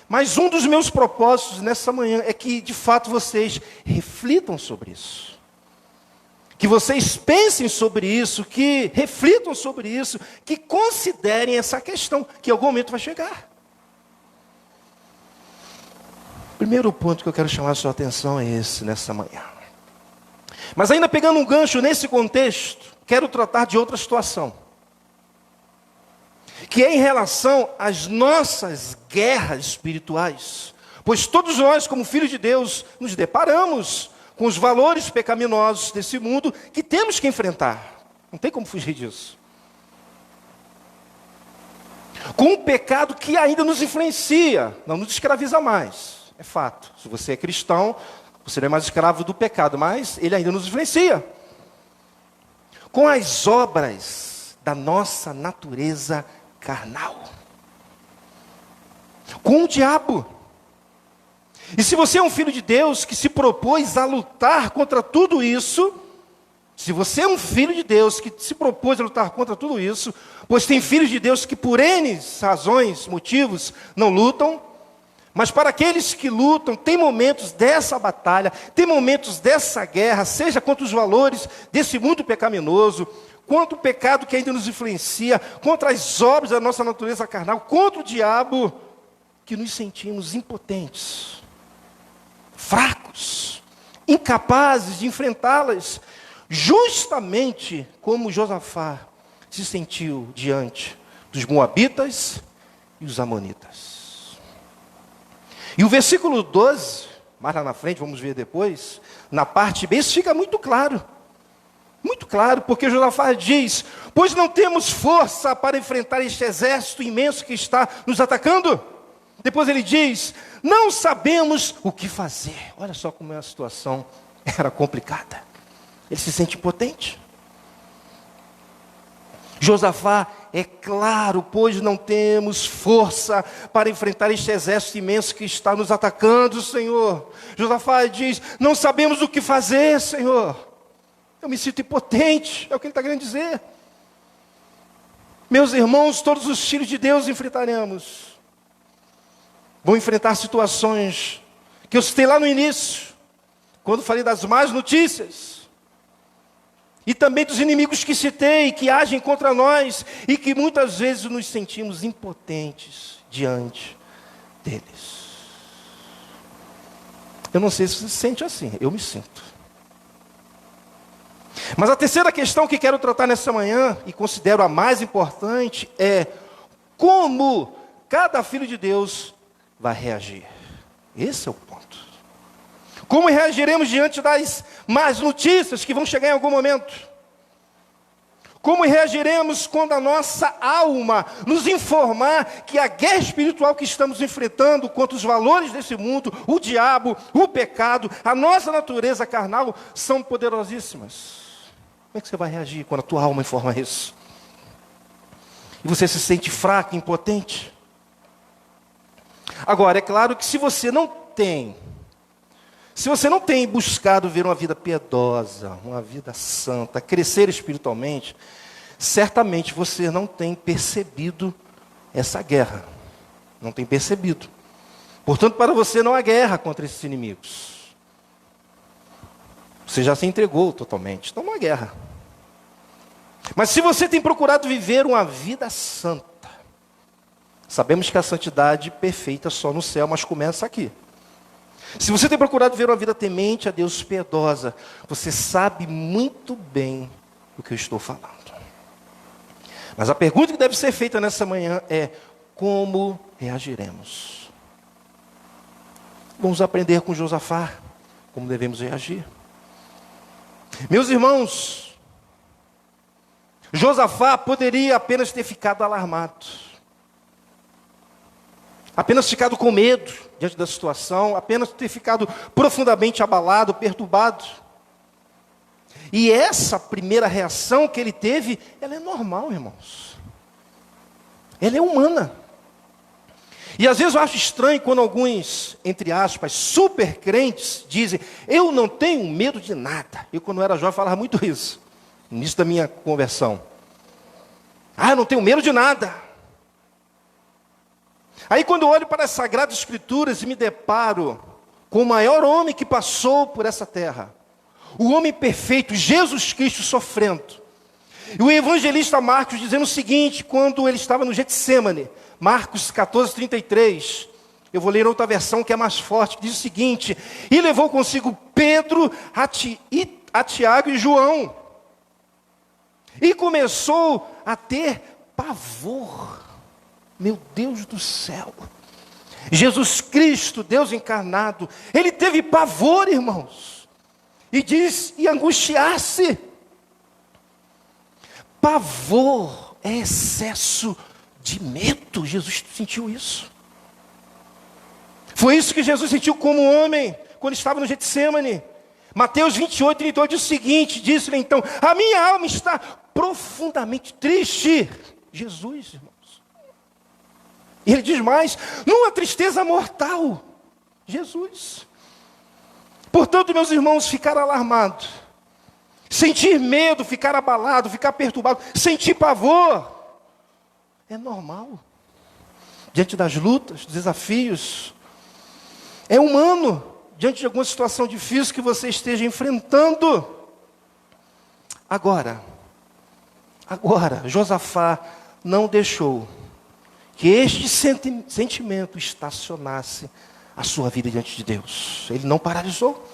Mas um dos meus propósitos nessa manhã é que, de fato, vocês reflitam sobre isso. Que vocês pensem sobre isso, que reflitam sobre isso, que considerem essa questão, que em algum momento vai chegar. O primeiro ponto que eu quero chamar a sua atenção é esse, nessa manhã. Mas ainda pegando um gancho nesse contexto, quero tratar de outra situação. Que é em relação às nossas guerras espirituais. Pois todos nós, como filhos de Deus, nos deparamos com os valores pecaminosos desse mundo que temos que enfrentar. Não tem como fugir disso. Com um pecado que ainda nos influencia, não nos escraviza mais. É fato. Se você é cristão, você não é mais escravo do pecado, mas ele ainda nos influencia. Com as obras da nossa natureza carnal. Com o diabo. E se você é um filho de Deus que se propôs a lutar contra tudo isso, se você é um filho de Deus que se propôs a lutar contra tudo isso, pois tem filhos de Deus que por N razões, motivos, não lutam, mas para aqueles que lutam, tem momentos dessa batalha, tem momentos dessa guerra, seja contra os valores desse mundo pecaminoso, contra o pecado que ainda nos influencia, contra as obras da nossa natureza carnal, contra o diabo, que nos sentimos impotentes, fracos, incapazes de enfrentá-las, justamente como Josafá se sentiu diante dos moabitas e os amonitas. E o versículo 12, mais lá na frente, vamos ver depois, na parte B, isso fica muito claro. Muito claro, porque Josafá diz: pois não temos força para enfrentar este exército imenso que está nos atacando. Depois ele diz: não sabemos o que fazer. Olha só como a situação era complicada. Ele se sente impotente. Josafá, é claro, pois não temos força para enfrentar este exército imenso que está nos atacando, Senhor. Josafá diz: não sabemos o que fazer, Senhor. Eu me sinto impotente, é o que ele está querendo dizer. Meus irmãos, todos os filhos de Deus enfrentaremos. Vão enfrentar situações que eu citei lá no início, quando falei das más notícias. E também dos inimigos que citei, que agem contra nós, e que muitas vezes nos sentimos impotentes diante deles. Eu não sei se você se sente assim, eu me sinto. Mas a terceira questão que quero tratar nessa manhã, e considero a mais importante, é como cada filho de Deus vai reagir. Esse é o ponto. Como reagiremos diante das más notícias que vão chegar em algum momento? Como reagiremos quando a nossa alma nos informar que a guerra espiritual que estamos enfrentando contra os valores desse mundo, o diabo, o pecado, a nossa natureza carnal, são poderosíssimas? Como é que você vai reagir quando a tua alma informa isso? E você se sente fraco, impotente? Agora, é claro que se você não tem buscado ver uma vida piedosa, uma vida santa, crescer espiritualmente, certamente você não tem percebido essa guerra. Não tem percebido. Portanto, para você não há guerra contra esses inimigos. Você já se entregou totalmente. Então não há guerra. Mas se você tem procurado viver uma vida santa, sabemos que a santidade perfeita só no céu, mas começa aqui. Se você tem procurado viver uma vida temente a Deus, piedosa, você sabe muito bem o que eu estou falando. Mas a pergunta que deve ser feita nessa manhã é: como reagiremos? Vamos aprender com Josafá como devemos reagir. Meus irmãos, Josafá poderia apenas ter ficado alarmado, apenas ficado com medo diante da situação, apenas ter ficado profundamente abalado, perturbado. E essa primeira reação que ele teve, ela é normal, irmãos. Ela é humana. E às vezes eu acho estranho quando alguns, entre aspas, super crentes dizem: eu não tenho medo de nada. Eu, quando era jovem, falava muito isso, no início da minha conversão. Eu não tenho medo de nada. Aí quando eu olho para as Sagradas Escrituras e me deparo com o maior homem que passou por essa terra, o homem perfeito, Jesus Cristo, sofrendo. E o evangelista Marcos dizendo o seguinte, quando ele estava no Getsêmani, Marcos 14:33, eu vou ler outra versão que é mais forte, que diz o seguinte: e levou consigo Pedro, a Tiago e João, e começou a ter pavor. Meu Deus do céu, Jesus Cristo, Deus encarnado, ele teve pavor, irmãos. E diz, e angustiar-se. Pavor é excesso de medo. Jesus sentiu isso. Foi isso que Jesus sentiu como homem, quando estava no Getsêmani. Mateus 28:38 diz o seguinte, disse-lhe então: a minha alma está profundamente triste. Jesus, irmãos. E ele diz mais: numa tristeza mortal. Jesus. Portanto, meus irmãos, ficar alarmado, sentir medo, ficar abalado, ficar perturbado, sentir pavor, é normal. Diante das lutas, dos desafios, é humano, diante de alguma situação difícil que você esteja enfrentando. Agora, Josafá não deixou que este sentimento estacionasse a sua vida diante de Deus. Ele não paralisou.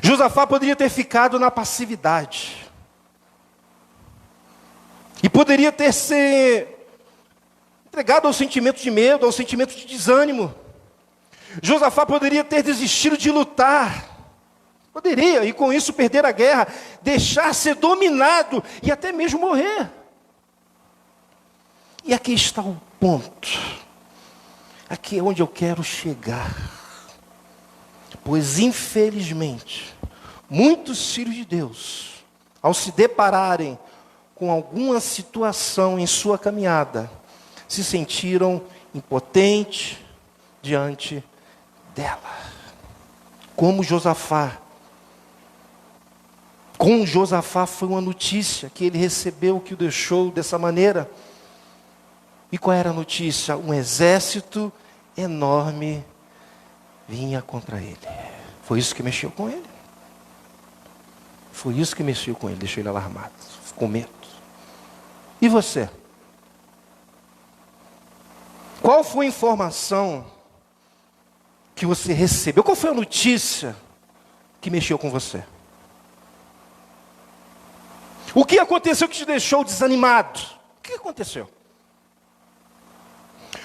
Josafá poderia ter ficado na passividade. E poderia ter se entregado ao sentimento de medo, ao sentimento de desânimo. Josafá poderia ter desistido de lutar. Poderia, e com isso perder a guerra, deixar ser dominado e até mesmo morrer. E aqui está o ponto. Aqui é onde eu quero chegar. Pois, infelizmente, muitos filhos de Deus, ao se depararem com alguma situação em sua caminhada, se sentiram impotentes diante dela. Como Josafá. Com Josafá foi uma notícia que ele recebeu, que o deixou dessa maneira. E qual era a notícia? Um exército enorme vinha contra ele. Foi isso que mexeu com ele. Foi isso que mexeu com ele, deixou ele alarmado, com medo. E você? Qual foi a informação que você recebeu? Qual foi a notícia que mexeu com você? O que aconteceu que te deixou desanimado? O que aconteceu?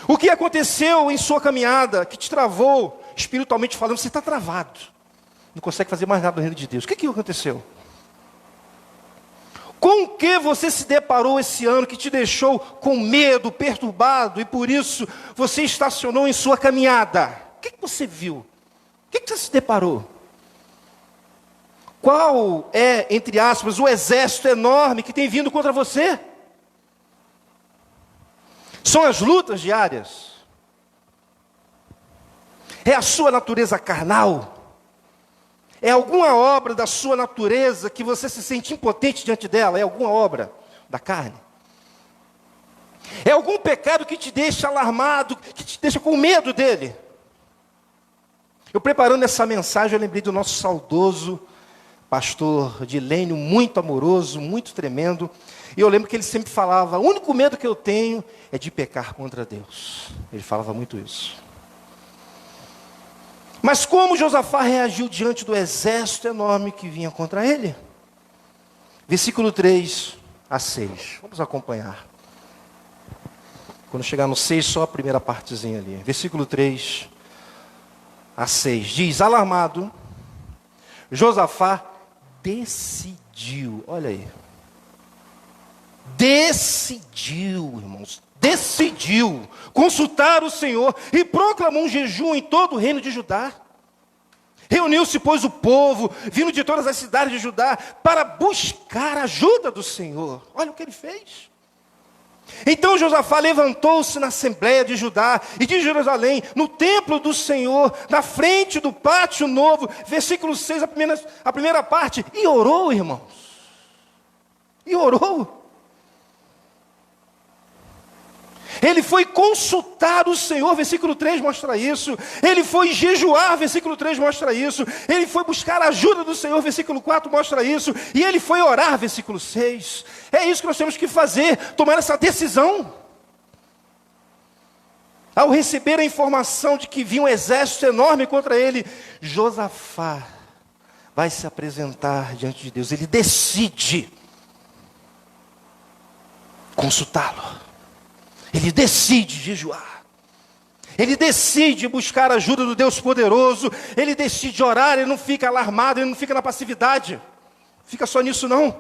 O que aconteceu em sua caminhada que te travou, espiritualmente falando? Você está travado. Não consegue fazer mais nada no reino de Deus. O que aconteceu? Com o que você se deparou esse ano que te deixou com medo, perturbado, e por isso você estacionou em sua caminhada? O que você viu? O que você se deparou? Qual é, entre aspas, o exército enorme que tem vindo contra você? São as lutas diárias? É a sua natureza carnal? É alguma obra da sua natureza que você se sente impotente diante dela? É alguma obra da carne? É algum pecado que te deixa alarmado, que te deixa com medo dele? Eu preparando essa mensagem, eu lembrei do nosso saudoso pastor Dilênio, muito amoroso, muito tremendo. E eu lembro que ele sempre falava, o único medo que eu tenho é de pecar contra Deus. Ele falava muito isso. Mas como Josafá reagiu diante do exército enorme que vinha contra ele? Versículo 3 a 6. Vamos acompanhar. Quando chegar no 6, só a primeira partezinha ali. Versículo 3 a 6. Diz, alarmado, Josafá decidiu, olha aí. Decidiu, irmãos, decidiu consultar o Senhor e proclamou um jejum em todo o reino de Judá. Reuniu-se, pois, o povo, vindo de todas as cidades de Judá, para buscar a ajuda do Senhor. Olha o que ele fez. Então Josafá levantou-se na assembleia de Judá e de Jerusalém, no templo do Senhor, na frente do pátio novo, versículo 6, a primeira parte, e orou, irmãos. E orou. Ele foi consultar o Senhor, versículo 3 mostra isso. Ele foi jejuar, versículo 3 mostra isso. Ele foi buscar a ajuda do Senhor, versículo 4 mostra isso. E ele foi orar, versículo 6. É isso que nós temos que fazer, tomar essa decisão. Ao receber a informação de que vinha um exército enorme contra ele, Josafá vai se apresentar diante de Deus. Ele decide consultá-lo. Ele decide jejuar. Ele decide buscar a ajuda do Deus poderoso. Ele decide orar, ele não fica alarmado, ele não fica na passividade. Fica só nisso não.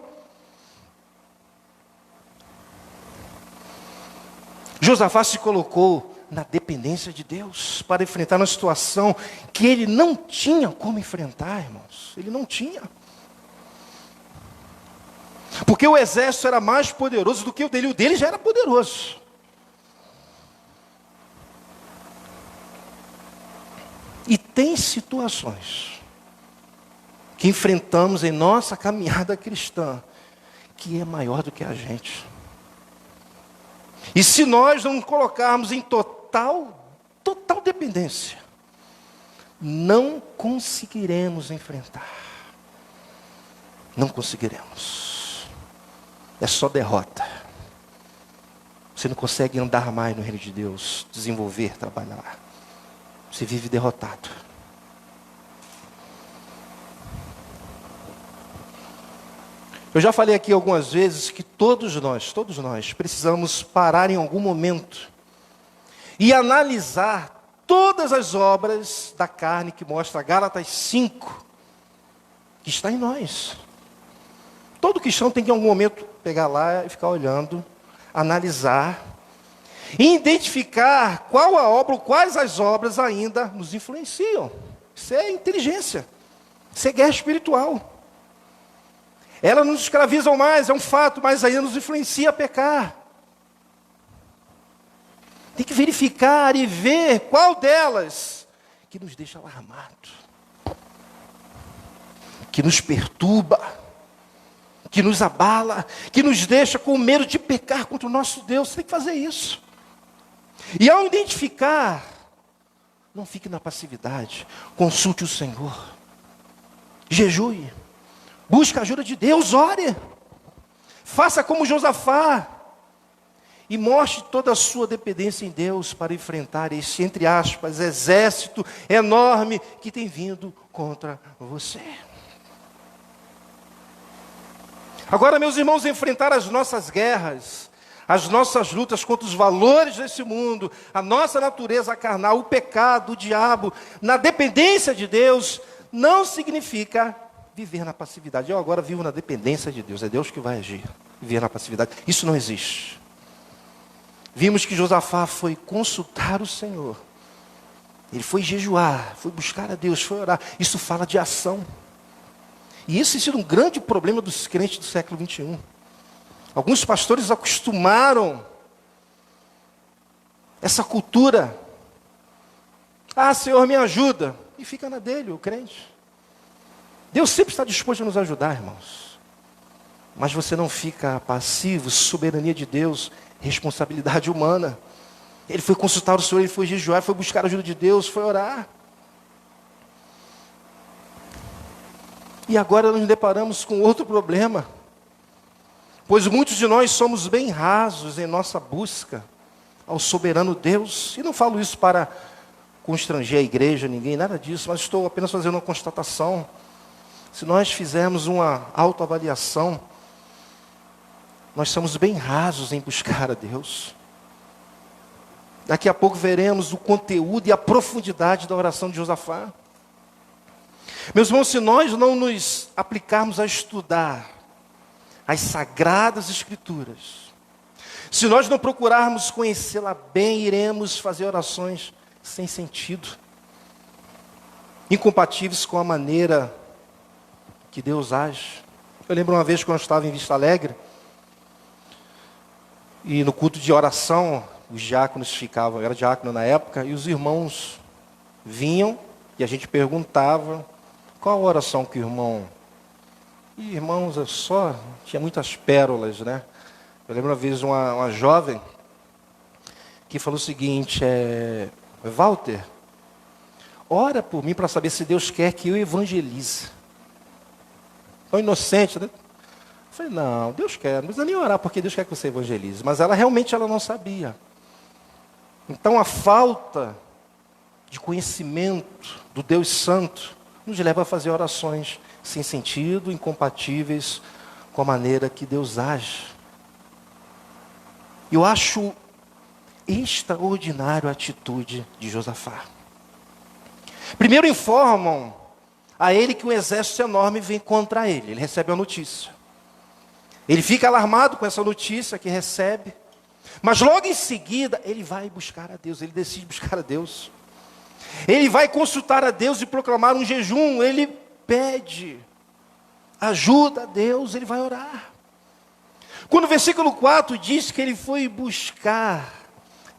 Josafá se colocou na dependência de Deus para enfrentar uma situação que ele não tinha como enfrentar, irmãos. Ele não tinha. Porque o exército era mais poderoso do que o dele. O dele já era poderoso. E tem situações que enfrentamos em nossa caminhada cristã que é maior do que a gente. E se nós não colocarmos em total dependência, não conseguiremos enfrentar. Não conseguiremos. É só derrota. Você não consegue andar mais no reino de Deus, desenvolver, trabalhar. Você vive derrotado. Eu já falei aqui algumas vezes que todos nós precisamos parar em algum momento e analisar todas as obras da carne que mostra Gálatas 5, que está em nós. Todo cristão tem que em algum momento pegar lá e ficar olhando, analisar, e identificar qual a obra, ou quais as obras ainda nos influenciam. Isso é inteligência. Isso é guerra espiritual. Elas nos escravizam mais, é um fato, mas ainda nos influencia a pecar. Tem que verificar e ver qual delas que nos deixa alarmado, que nos perturba, que nos abala, que nos deixa com medo de pecar contra o nosso Deus. Você tem que fazer isso. E ao identificar, não fique na passividade, consulte o Senhor, jejue, busque a ajuda de Deus, ore, faça como Josafá, e mostre toda a sua dependência em Deus para enfrentar esse, entre aspas, exército enorme que tem vindo contra você. Agora, meus irmãos, enfrentar as nossas guerras, as nossas lutas contra os valores desse mundo, a nossa natureza carnal, o pecado, o diabo, na dependência de Deus, não significa viver na passividade. Eu agora vivo na dependência de Deus, é Deus que vai agir, viver na passividade. Isso não existe. Vimos que Josafá foi consultar o Senhor. Ele foi jejuar, foi buscar a Deus, foi orar. Isso fala de ação. E isso tem sido um grande problema dos crentes do século 21. Alguns pastores acostumaram essa cultura. Ah, Senhor, me ajuda. E fica na dele, o crente. Deus sempre está disposto a nos ajudar, irmãos. Mas você não fica passivo, soberania de Deus, responsabilidade humana. Ele foi consultar o Senhor, ele foi jejuar, foi buscar a ajuda de Deus, foi orar. E agora nos deparamos com outro problema. Pois muitos de nós somos bem rasos em nossa busca ao soberano Deus. E não falo isso para constranger a igreja, ninguém, nada disso, mas estou apenas fazendo uma constatação. Se nós fizermos uma autoavaliação, nós somos bem rasos em buscar a Deus. Daqui a pouco veremos o conteúdo e a profundidade da oração de Josafá. Meus irmãos, se nós não nos aplicarmos a estudar as sagradas escrituras, se nós não procurarmos conhecê-la bem, iremos fazer orações sem sentido, incompatíveis com a maneira que Deus age. Eu lembro uma vez quando eu estava em Vista Alegre, e no culto de oração, os diáconos ficavam, eu era diácono na época, e os irmãos vinham e a gente perguntava qual a oração que o irmão... E irmãos, tinha muitas pérolas, né? Eu lembro uma vez uma jovem que falou o seguinte, Walter, ora por mim para saber se Deus quer que eu evangelize. Tão inocente, né? Eu falei, não, Deus quer, não precisa nem orar porque Deus quer que você evangelize. Mas ela realmente não sabia. Então a falta de conhecimento do Deus Santo nos leva a fazer orações sem sentido, incompatíveis com a maneira que Deus age. Eu acho extraordinária a atitude de Josafá. Primeiro informam a ele que um exército enorme vem contra ele. Ele recebe a notícia. Ele fica alarmado com essa notícia que recebe. Mas logo em seguida, ele vai buscar a Deus. Ele decide buscar a Deus. Ele vai consultar a Deus e proclamar um jejum. Ele pede ajuda a Deus, ele vai orar. Quando o versículo 4 diz que ele foi buscar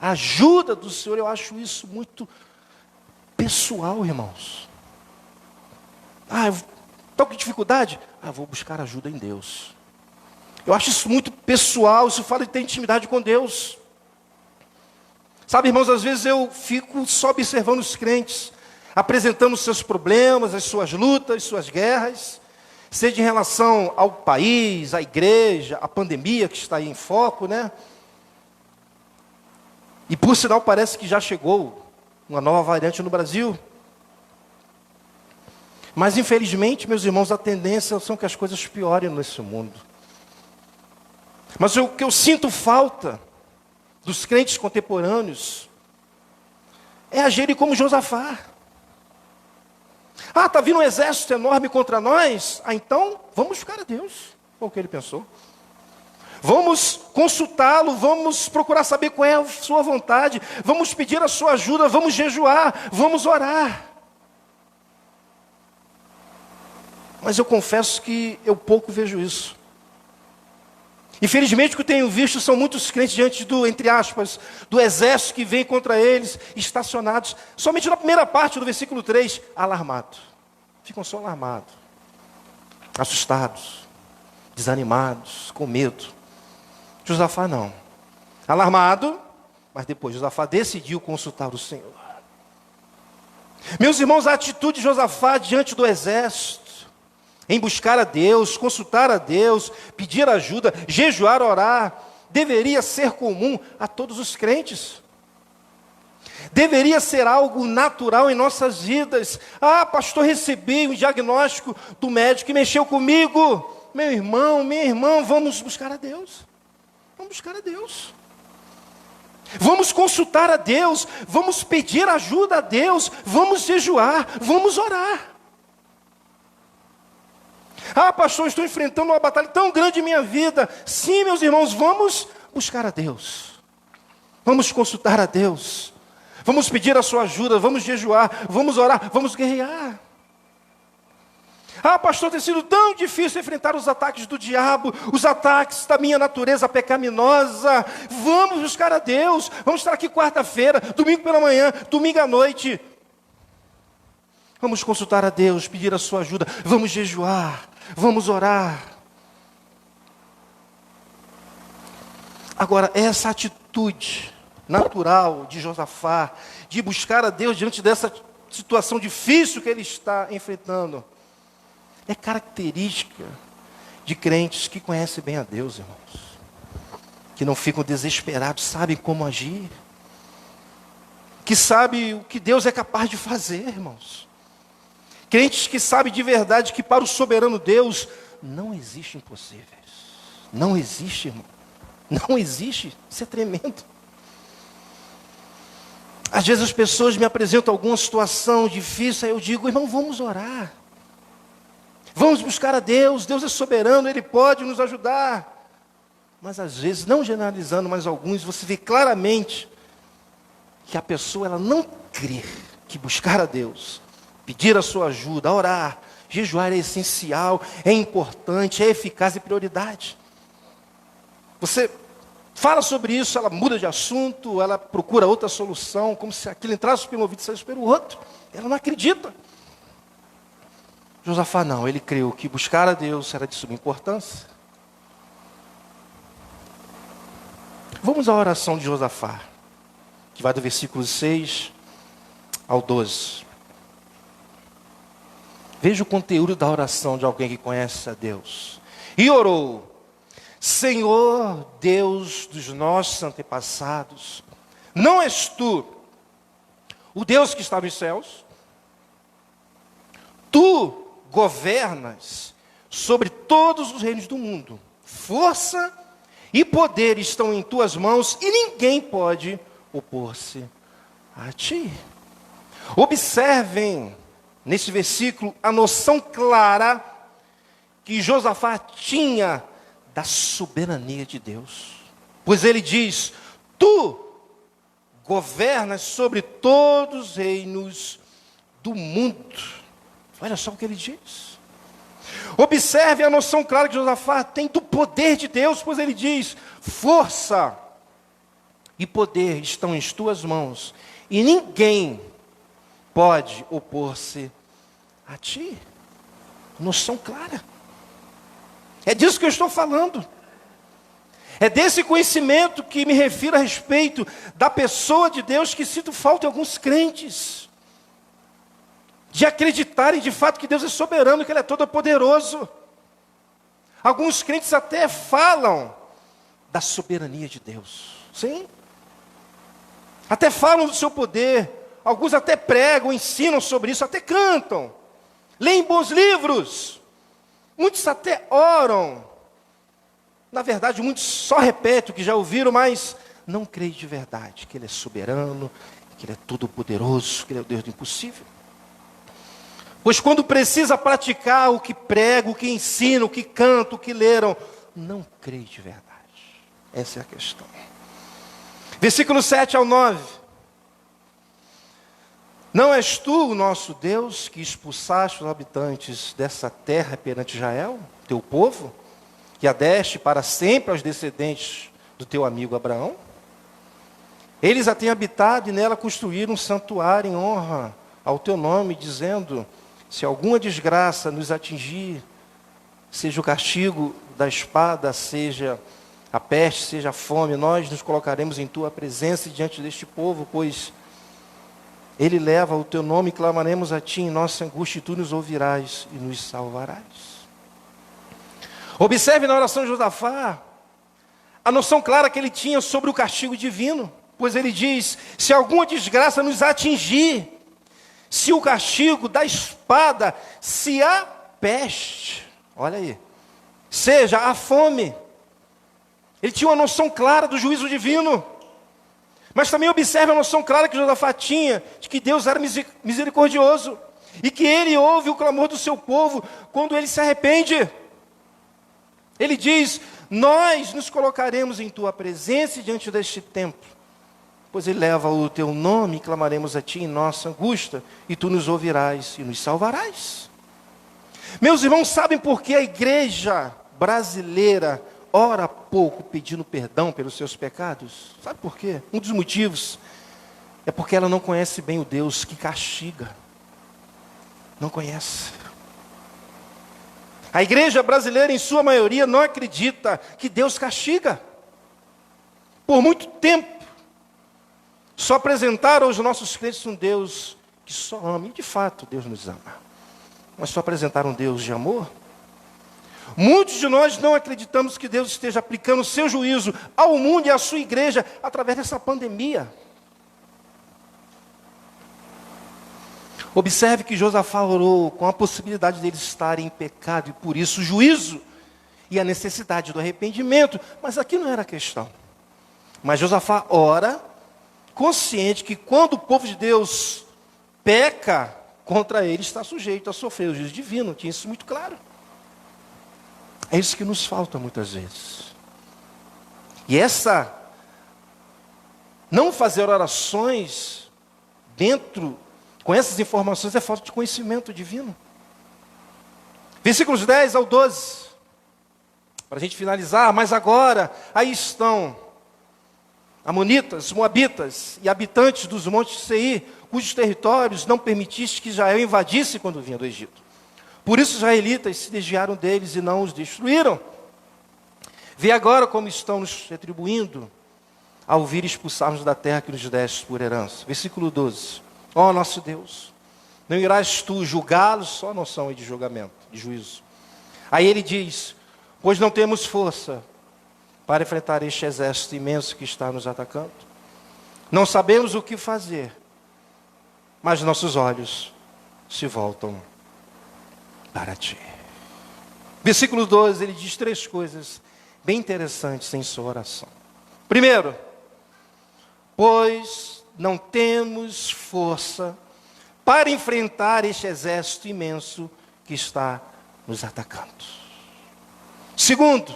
a ajuda do Senhor, eu acho isso muito pessoal, irmãos. Estou com dificuldade? Vou buscar ajuda em Deus. Eu acho isso muito pessoal, isso fala de ter intimidade com Deus. Sabe, irmãos, às vezes eu fico só observando os crentes, apresentando os seus problemas, as suas lutas, as suas guerras, seja em relação ao país, à igreja, à pandemia que está aí em foco, né? E por sinal parece que já chegou uma nova variante no Brasil. Mas infelizmente, meus irmãos, a tendência são que as coisas piorem nesse mundo. Mas o que eu sinto falta dos crentes contemporâneos é agirem como Josafá. Está vindo um exército enorme contra nós? Então, vamos buscar a Deus. Foi o que ele pensou. Vamos consultá-lo, vamos procurar saber qual é a sua vontade, vamos pedir a sua ajuda, vamos jejuar, vamos orar. Mas eu confesso que eu pouco vejo isso. Infelizmente, o que eu tenho visto são muitos crentes diante do, entre aspas, do exército que vem contra eles, estacionados, somente na primeira parte do versículo 3, alarmados. Ficam só alarmados, assustados. desanimados, com medo. Josafá não. Alarmado, mas depois Josafá decidiu consultar o Senhor. Meus irmãos, a atitude de Josafá diante do exército, em buscar a Deus, consultar a Deus, pedir ajuda, jejuar, orar, deveria ser comum a todos os crentes. Deveria ser algo natural em nossas vidas. Ah, pastor, recebi um diagnóstico do médico que mexeu comigo. Meu irmão, minha irmã, vamos buscar a Deus. Vamos buscar a Deus. Vamos consultar a Deus, vamos pedir ajuda a Deus, vamos jejuar, vamos orar. Ah, pastor, estou enfrentando uma batalha tão grande em minha vida. Sim, meus irmãos, vamos buscar a Deus. Vamos consultar a Deus. Vamos pedir a sua ajuda, vamos jejuar, vamos orar, vamos guerrear. Ah, pastor, tem sido tão difícil enfrentar os ataques do diabo, os ataques da minha natureza pecaminosa. Vamos buscar a Deus. Vamos estar aqui quarta-feira, domingo pela manhã, domingo à noite. Vamos consultar a Deus, pedir a sua ajuda. Vamos jejuar, vamos orar. Agora, essa atitude natural de Josafá, de buscar a Deus diante dessa situação difícil que ele está enfrentando, é característica de crentes que conhecem bem a Deus, irmãos. Que não ficam desesperados, sabem como agir. Que sabem o que Deus é capaz de fazer, irmãos. Crentes que sabem de verdade que para o soberano Deus não existe impossíveis. Não existe, irmão. Não existe. Isso é tremendo. Às vezes as pessoas me apresentam alguma situação difícil, aí eu digo, irmão, vamos orar. Vamos buscar a Deus, Deus é soberano, Ele pode nos ajudar. Mas às vezes, não generalizando, mas alguns, você vê claramente que a pessoa ela não crê que buscar a Deus, pedir a sua ajuda, orar, jejuar é essencial, é importante, é eficaz e prioridade. Você fala sobre isso, ela muda de assunto, ela procura outra solução, como se aquilo entrasse pelo ouvido e saísse pelo outro. Ela não acredita. Josafá não, ele creu que buscar a Deus era de suma importância. Vamos à oração de Josafá, que vai do versículo 6 ao 12. Veja o conteúdo da oração de alguém que conhece a Deus. E orou: Senhor Deus dos nossos antepassados, não és tu o Deus que está nos céus? Tu governas sobre todos os reinos do mundo. Força e poder estão em tuas mãos e ninguém pode opor-se a ti. Observem nesse versículo a noção clara que Josafá tinha da soberania de Deus. Pois ele diz: tu governas sobre todos os reinos do mundo. Olha só o que ele diz. Observe a noção clara que Josafá tem do poder de Deus, pois ele diz: força e poder estão em tuas mãos, e ninguém pode opor-se a ti. Noção clara. É disso que eu estou falando. É desse conhecimento que me refiro a respeito da pessoa de Deus que sinto falta em alguns crentes. De acreditarem de fato que Deus é soberano, que Ele é todo-poderoso. Alguns crentes até falam da soberania de Deus. Sim. Até falam do seu poder. Alguns até pregam, ensinam sobre isso, até cantam. Leem bons livros. Muitos até oram. Na verdade, muitos só repetem o que já ouviram, mas não creem de verdade que Ele é soberano, que Ele é todo-poderoso, que Ele é o Deus do impossível. Pois quando precisa praticar o que prega, o que ensina, o que canta, o que leram, não creem de verdade. Essa é a questão. Versículo 7 ao 9. Não és tu o nosso Deus que expulsaste os habitantes dessa terra perante Israel, teu povo, que a deste para sempre aos descendentes do teu amigo Abraão? Eles a têm habitado e nela construíram um santuário em honra ao teu nome, dizendo: se alguma desgraça nos atingir, seja o castigo da espada, seja a peste, seja a fome, nós nos colocaremos em tua presença diante deste povo, pois ele leva o teu nome e clamaremos a ti em nossa angústia, e tu nos ouvirás e nos salvarás. Observe na oração de Josafá a noção clara que ele tinha sobre o castigo divino, pois ele diz: se alguma desgraça nos atingir, se o castigo da espada, se a peste, olha aí, seja a fome. Ele tinha uma noção clara do juízo divino, mas também observe a noção clara que Josafá tinha, de que Deus era misericordioso, e que ele ouve o clamor do seu povo quando ele se arrepende. Ele diz: nós nos colocaremos em tua presença diante deste templo, pois ele leva o teu nome e clamaremos a ti em nossa angústia, e tu nos ouvirás e nos salvarás. Meus irmãos, sabem por que a igreja brasileira ora pouco pedindo perdão pelos seus pecados? Sabe por quê? Um dos motivos é porque ela não conhece bem o Deus que castiga. Não conhece. A igreja brasileira, em sua maioria, não acredita que Deus castiga. Por muito tempo, só apresentaram aos nossos crentes um Deus que só ama. E de fato, Deus nos ama. Mas só apresentaram um Deus de amor. Muitos de nós não acreditamos que Deus esteja aplicando o seu juízo ao mundo e à sua igreja através dessa pandemia. Observe que Josafá orou com a possibilidade deles estarem em pecado, e por isso o juízo e a necessidade do arrependimento. Mas aqui não era a questão. Mas Josafá ora, consciente que quando o povo de Deus peca contra ele, está sujeito a sofrer o juízo divino. Tinha isso muito claro. É isso que nos falta muitas vezes. E essa não fazer orações com essas informações é falta de conhecimento divino. Versículos 10 ao 12. Para a gente finalizar, mas agora, aí estão amonitas, moabitas e habitantes dos montes de Seir, cujos territórios não permitiste que Israel invadisse quando vinha do Egito. Por isso os israelitas se desviaram deles e não os destruíram. Vê agora como estão nos retribuindo ao vir expulsar-nos da terra que nos deste por herança. Versículo 12. Ó nosso Deus, não irás tu julgá-los? Só a noção aí de julgamento, de juízo. Aí ele diz: pois não temos força para enfrentar este exército imenso que está nos atacando. Não sabemos o que fazer, mas nossos olhos se voltam para ti. Versículo 12, ele diz 3 coisas bem interessantes em sua oração. Primeiro, pois não temos força para enfrentar este exército imenso que está nos atacando. Segundo,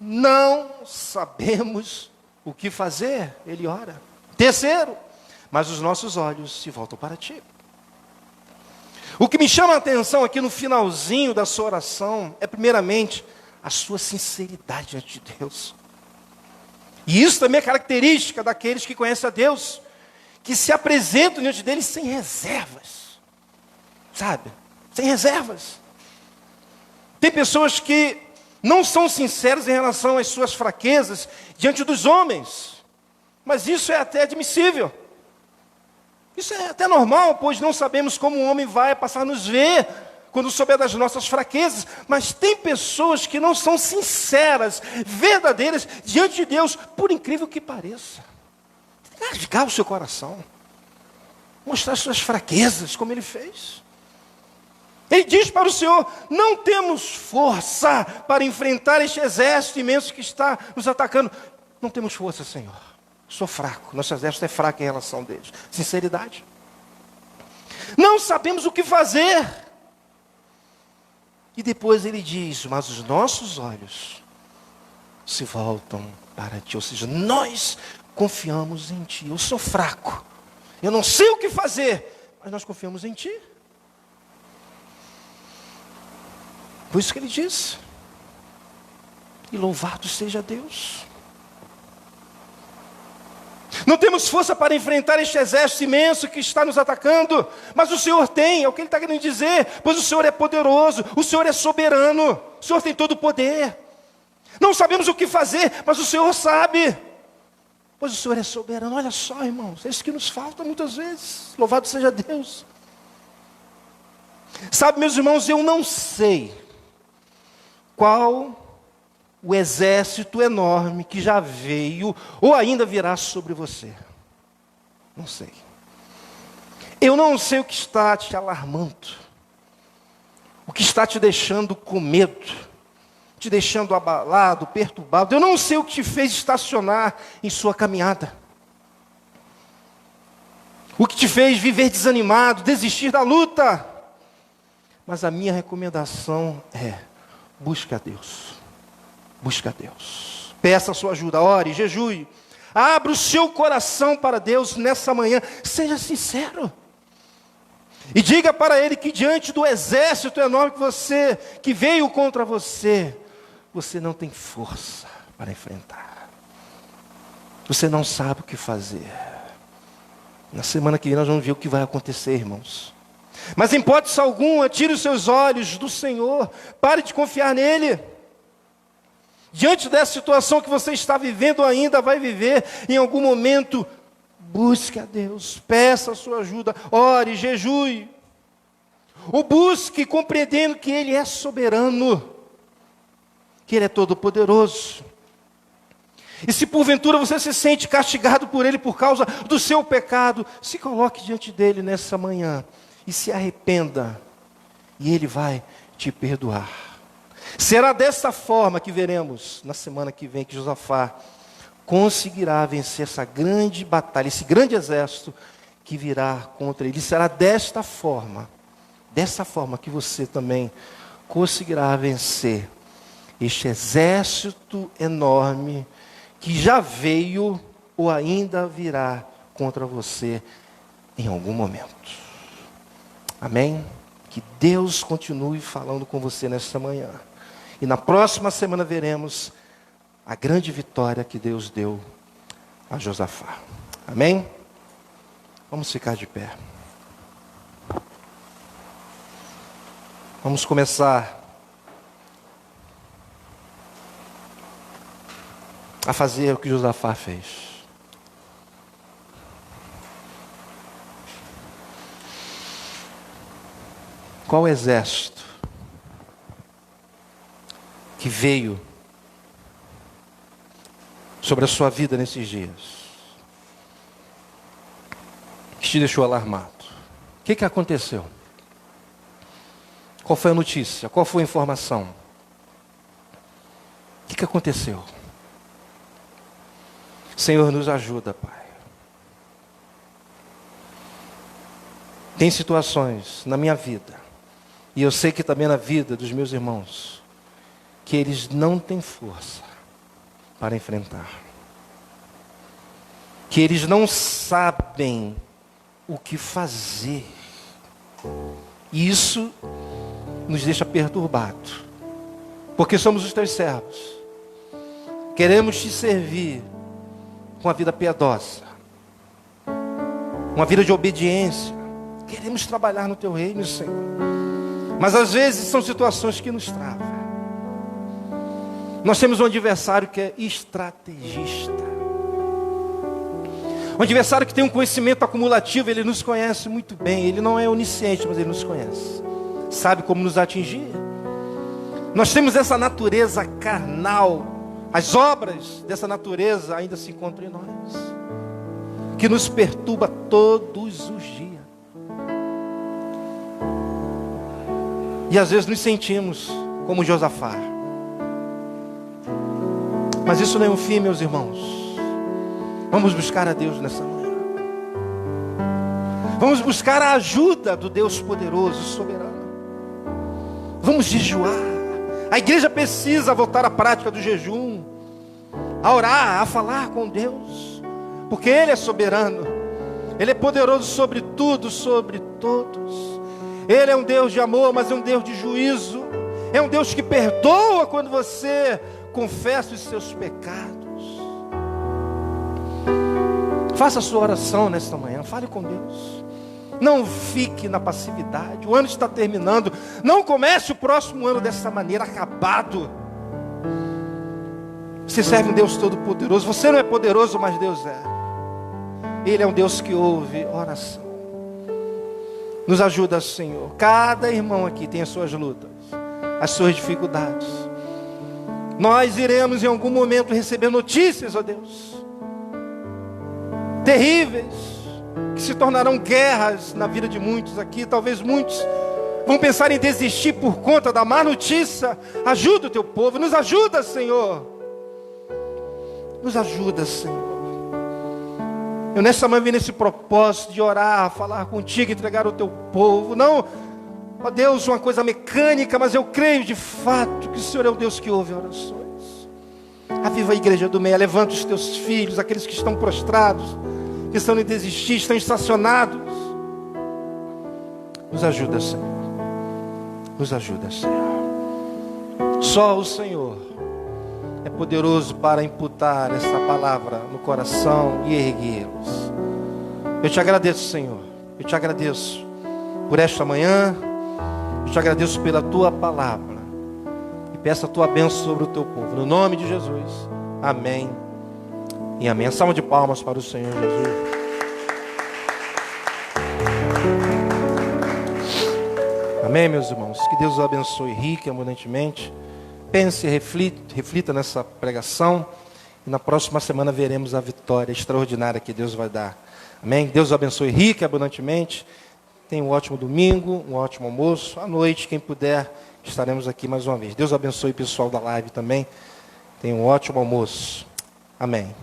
não sabemos o que fazer, ele ora. Terceiro, mas os nossos olhos se voltam para ti. O que me chama a atenção aqui no finalzinho da sua oração é primeiramente a sua sinceridade diante de Deus. E isso também é característica daqueles que conhecem a Deus, que se apresentam diante dele sem reservas. Sabe? Sem reservas. Tem pessoas que não são sinceras em relação às suas fraquezas diante dos homens. Mas isso é até admissível. Isso é até normal, pois não sabemos como um homem vai passar a nos ver quando souber das nossas fraquezas. Mas tem pessoas que não são sinceras, verdadeiras diante de Deus, por incrível que pareça. Rasgar o seu coração, mostrar suas fraquezas, como ele fez. Ele diz para o Senhor: não temos força para enfrentar este exército imenso que está nos atacando. Não temos força, Senhor. Sou fraco, nosso exército é fraco em relação a deles. Sinceridade. Não sabemos o que fazer. E depois ele diz: mas os nossos olhos se voltam para ti. Ou seja, nós confiamos em ti. Eu sou fraco, eu não sei o que fazer, mas nós confiamos em ti. Por isso que ele diz: e louvado seja Deus. Não temos força para enfrentar este exército imenso que está nos atacando, mas o Senhor tem, é o que Ele está querendo dizer, pois o Senhor é poderoso, o Senhor é soberano, o Senhor tem todo o poder. Não sabemos o que fazer, mas o Senhor sabe, pois o Senhor é soberano. Olha só, irmãos, é isso que nos falta muitas vezes. Louvado seja Deus. Sabe, meus irmãos, eu não sei qual o exército enorme que já veio ou ainda virá sobre você. Não sei. Eu não sei o que está te alarmando, o que está te deixando com medo, te deixando abalado, perturbado. Eu não sei o que te fez estacionar em sua caminhada, o que te fez viver desanimado, desistir da luta. Mas a minha recomendação é: busque a Deus. Busque a Deus. Peça a sua ajuda, ore, jejue. Abra o seu coração para Deus nessa manhã. Seja sincero. E diga para Ele que diante do exército enorme que veio contra você, você não tem força para enfrentar. Você não sabe o que fazer. Na semana que vem nós vamos ver o que vai acontecer, irmãos. Mas em hipótese alguma, tire os seus olhos do Senhor. Pare de confiar nele. Diante dessa situação que você está vivendo, ainda vai viver, em algum momento, busque a Deus, peça a sua ajuda, ore, jejue. Ou busque compreendendo que Ele é soberano, que Ele é todo-poderoso. E se porventura você se sente castigado por Ele por causa do seu pecado, se coloque diante dEle nessa manhã e se arrependa, e Ele vai te perdoar. Será dessa forma que veremos na semana que vem que Josafá conseguirá vencer essa grande batalha, esse grande exército que virá contra ele. Será dessa forma que você também conseguirá vencer este exército enorme que já veio ou ainda virá contra você em algum momento. Amém? Que Deus continue falando com você nesta manhã. E na próxima semana veremos a grande vitória que Deus deu a Josafá. Amém? Vamos ficar de pé. Vamos começar a fazer o que Josafá fez. Qual exército que veio sobre a sua vida nesses dias, que te deixou alarmado? O que aconteceu? Qual foi a notícia? Qual foi a informação? O que aconteceu? Senhor, nos ajuda, Pai. Tem situações na minha vida, e eu sei que também na vida dos meus irmãos, que eles não têm força para enfrentar. Que eles não sabem o que fazer. E isso nos deixa perturbados. Porque somos os teus servos. Queremos te servir com a vida piedosa. Uma vida de obediência. Queremos trabalhar no teu reino, Senhor. Mas às vezes são situações que nos travam. Nós temos um adversário que é estrategista. Um adversário que tem um conhecimento acumulativo. Ele nos conhece muito bem. Ele não é onisciente, mas ele nos conhece. Sabe como nos atingir. Nós temos essa natureza carnal. As obras dessa natureza ainda se encontram em nós, que nos perturba todos os dias. E às vezes nos sentimos como Josafá. Mas isso não é um fim, meus irmãos. Vamos buscar a Deus nessa manhã. Vamos buscar a ajuda do Deus poderoso, soberano. Vamos jejuar. A igreja precisa voltar à prática do jejum, a orar, a falar com Deus, porque Ele é soberano. Ele é poderoso sobre tudo, sobre todos. Ele é um Deus de amor, mas é um Deus de juízo. É um Deus que perdoa quando você confessa os seus pecados. Faça a sua oração nesta manhã, fale com Deus. Não fique na passividade, o ano está terminando. Não comece o próximo ano dessa maneira, acabado. Você serve um Deus todo-poderoso. Você não é poderoso, mas Deus é. Ele é um Deus que ouve oração. Nos ajuda, Senhor. Cada irmão aqui tem as suas lutas, as suas dificuldades. Nós iremos em algum momento receber notícias, ó Deus, terríveis, que se tornarão guerras na vida de muitos aqui. Talvez muitos vão pensar em desistir por conta da má notícia. Ajuda o teu povo, nos ajuda, Senhor. Nos ajuda, Senhor. Eu nessa manhã vim nesse propósito de orar, falar contigo, entregar o teu povo. Não, ó Deus, uma coisa mecânica, mas eu creio de fato que o Senhor é o Deus que ouve orações. Aviva a igreja do Meia, levanta os teus filhos, aqueles que estão prostrados, que estão em desistir, estão estacionados. Nos ajuda, Senhor. Nos ajuda, Senhor. Só o Senhor é poderoso para imputar essa palavra no coração e erguê-los. Eu te agradeço, Senhor. Eu te agradeço por esta manhã. Eu te agradeço pela tua palavra. E peço a tua bênção sobre o teu povo. No nome de Jesus. Amém e amém. Salva de palmas para o Senhor Jesus. Amém, meus irmãos. Que Deus os abençoe rica e abundantemente. Pense, reflita nessa pregação. E na próxima semana veremos a vitória extraordinária que Deus vai dar. Amém? Deus os abençoe rica e abundantemente. Tenha um ótimo domingo, um ótimo almoço. À noite, quem puder, estaremos aqui mais uma vez. Deus abençoe o pessoal da live também. Tenha um ótimo almoço. Amém.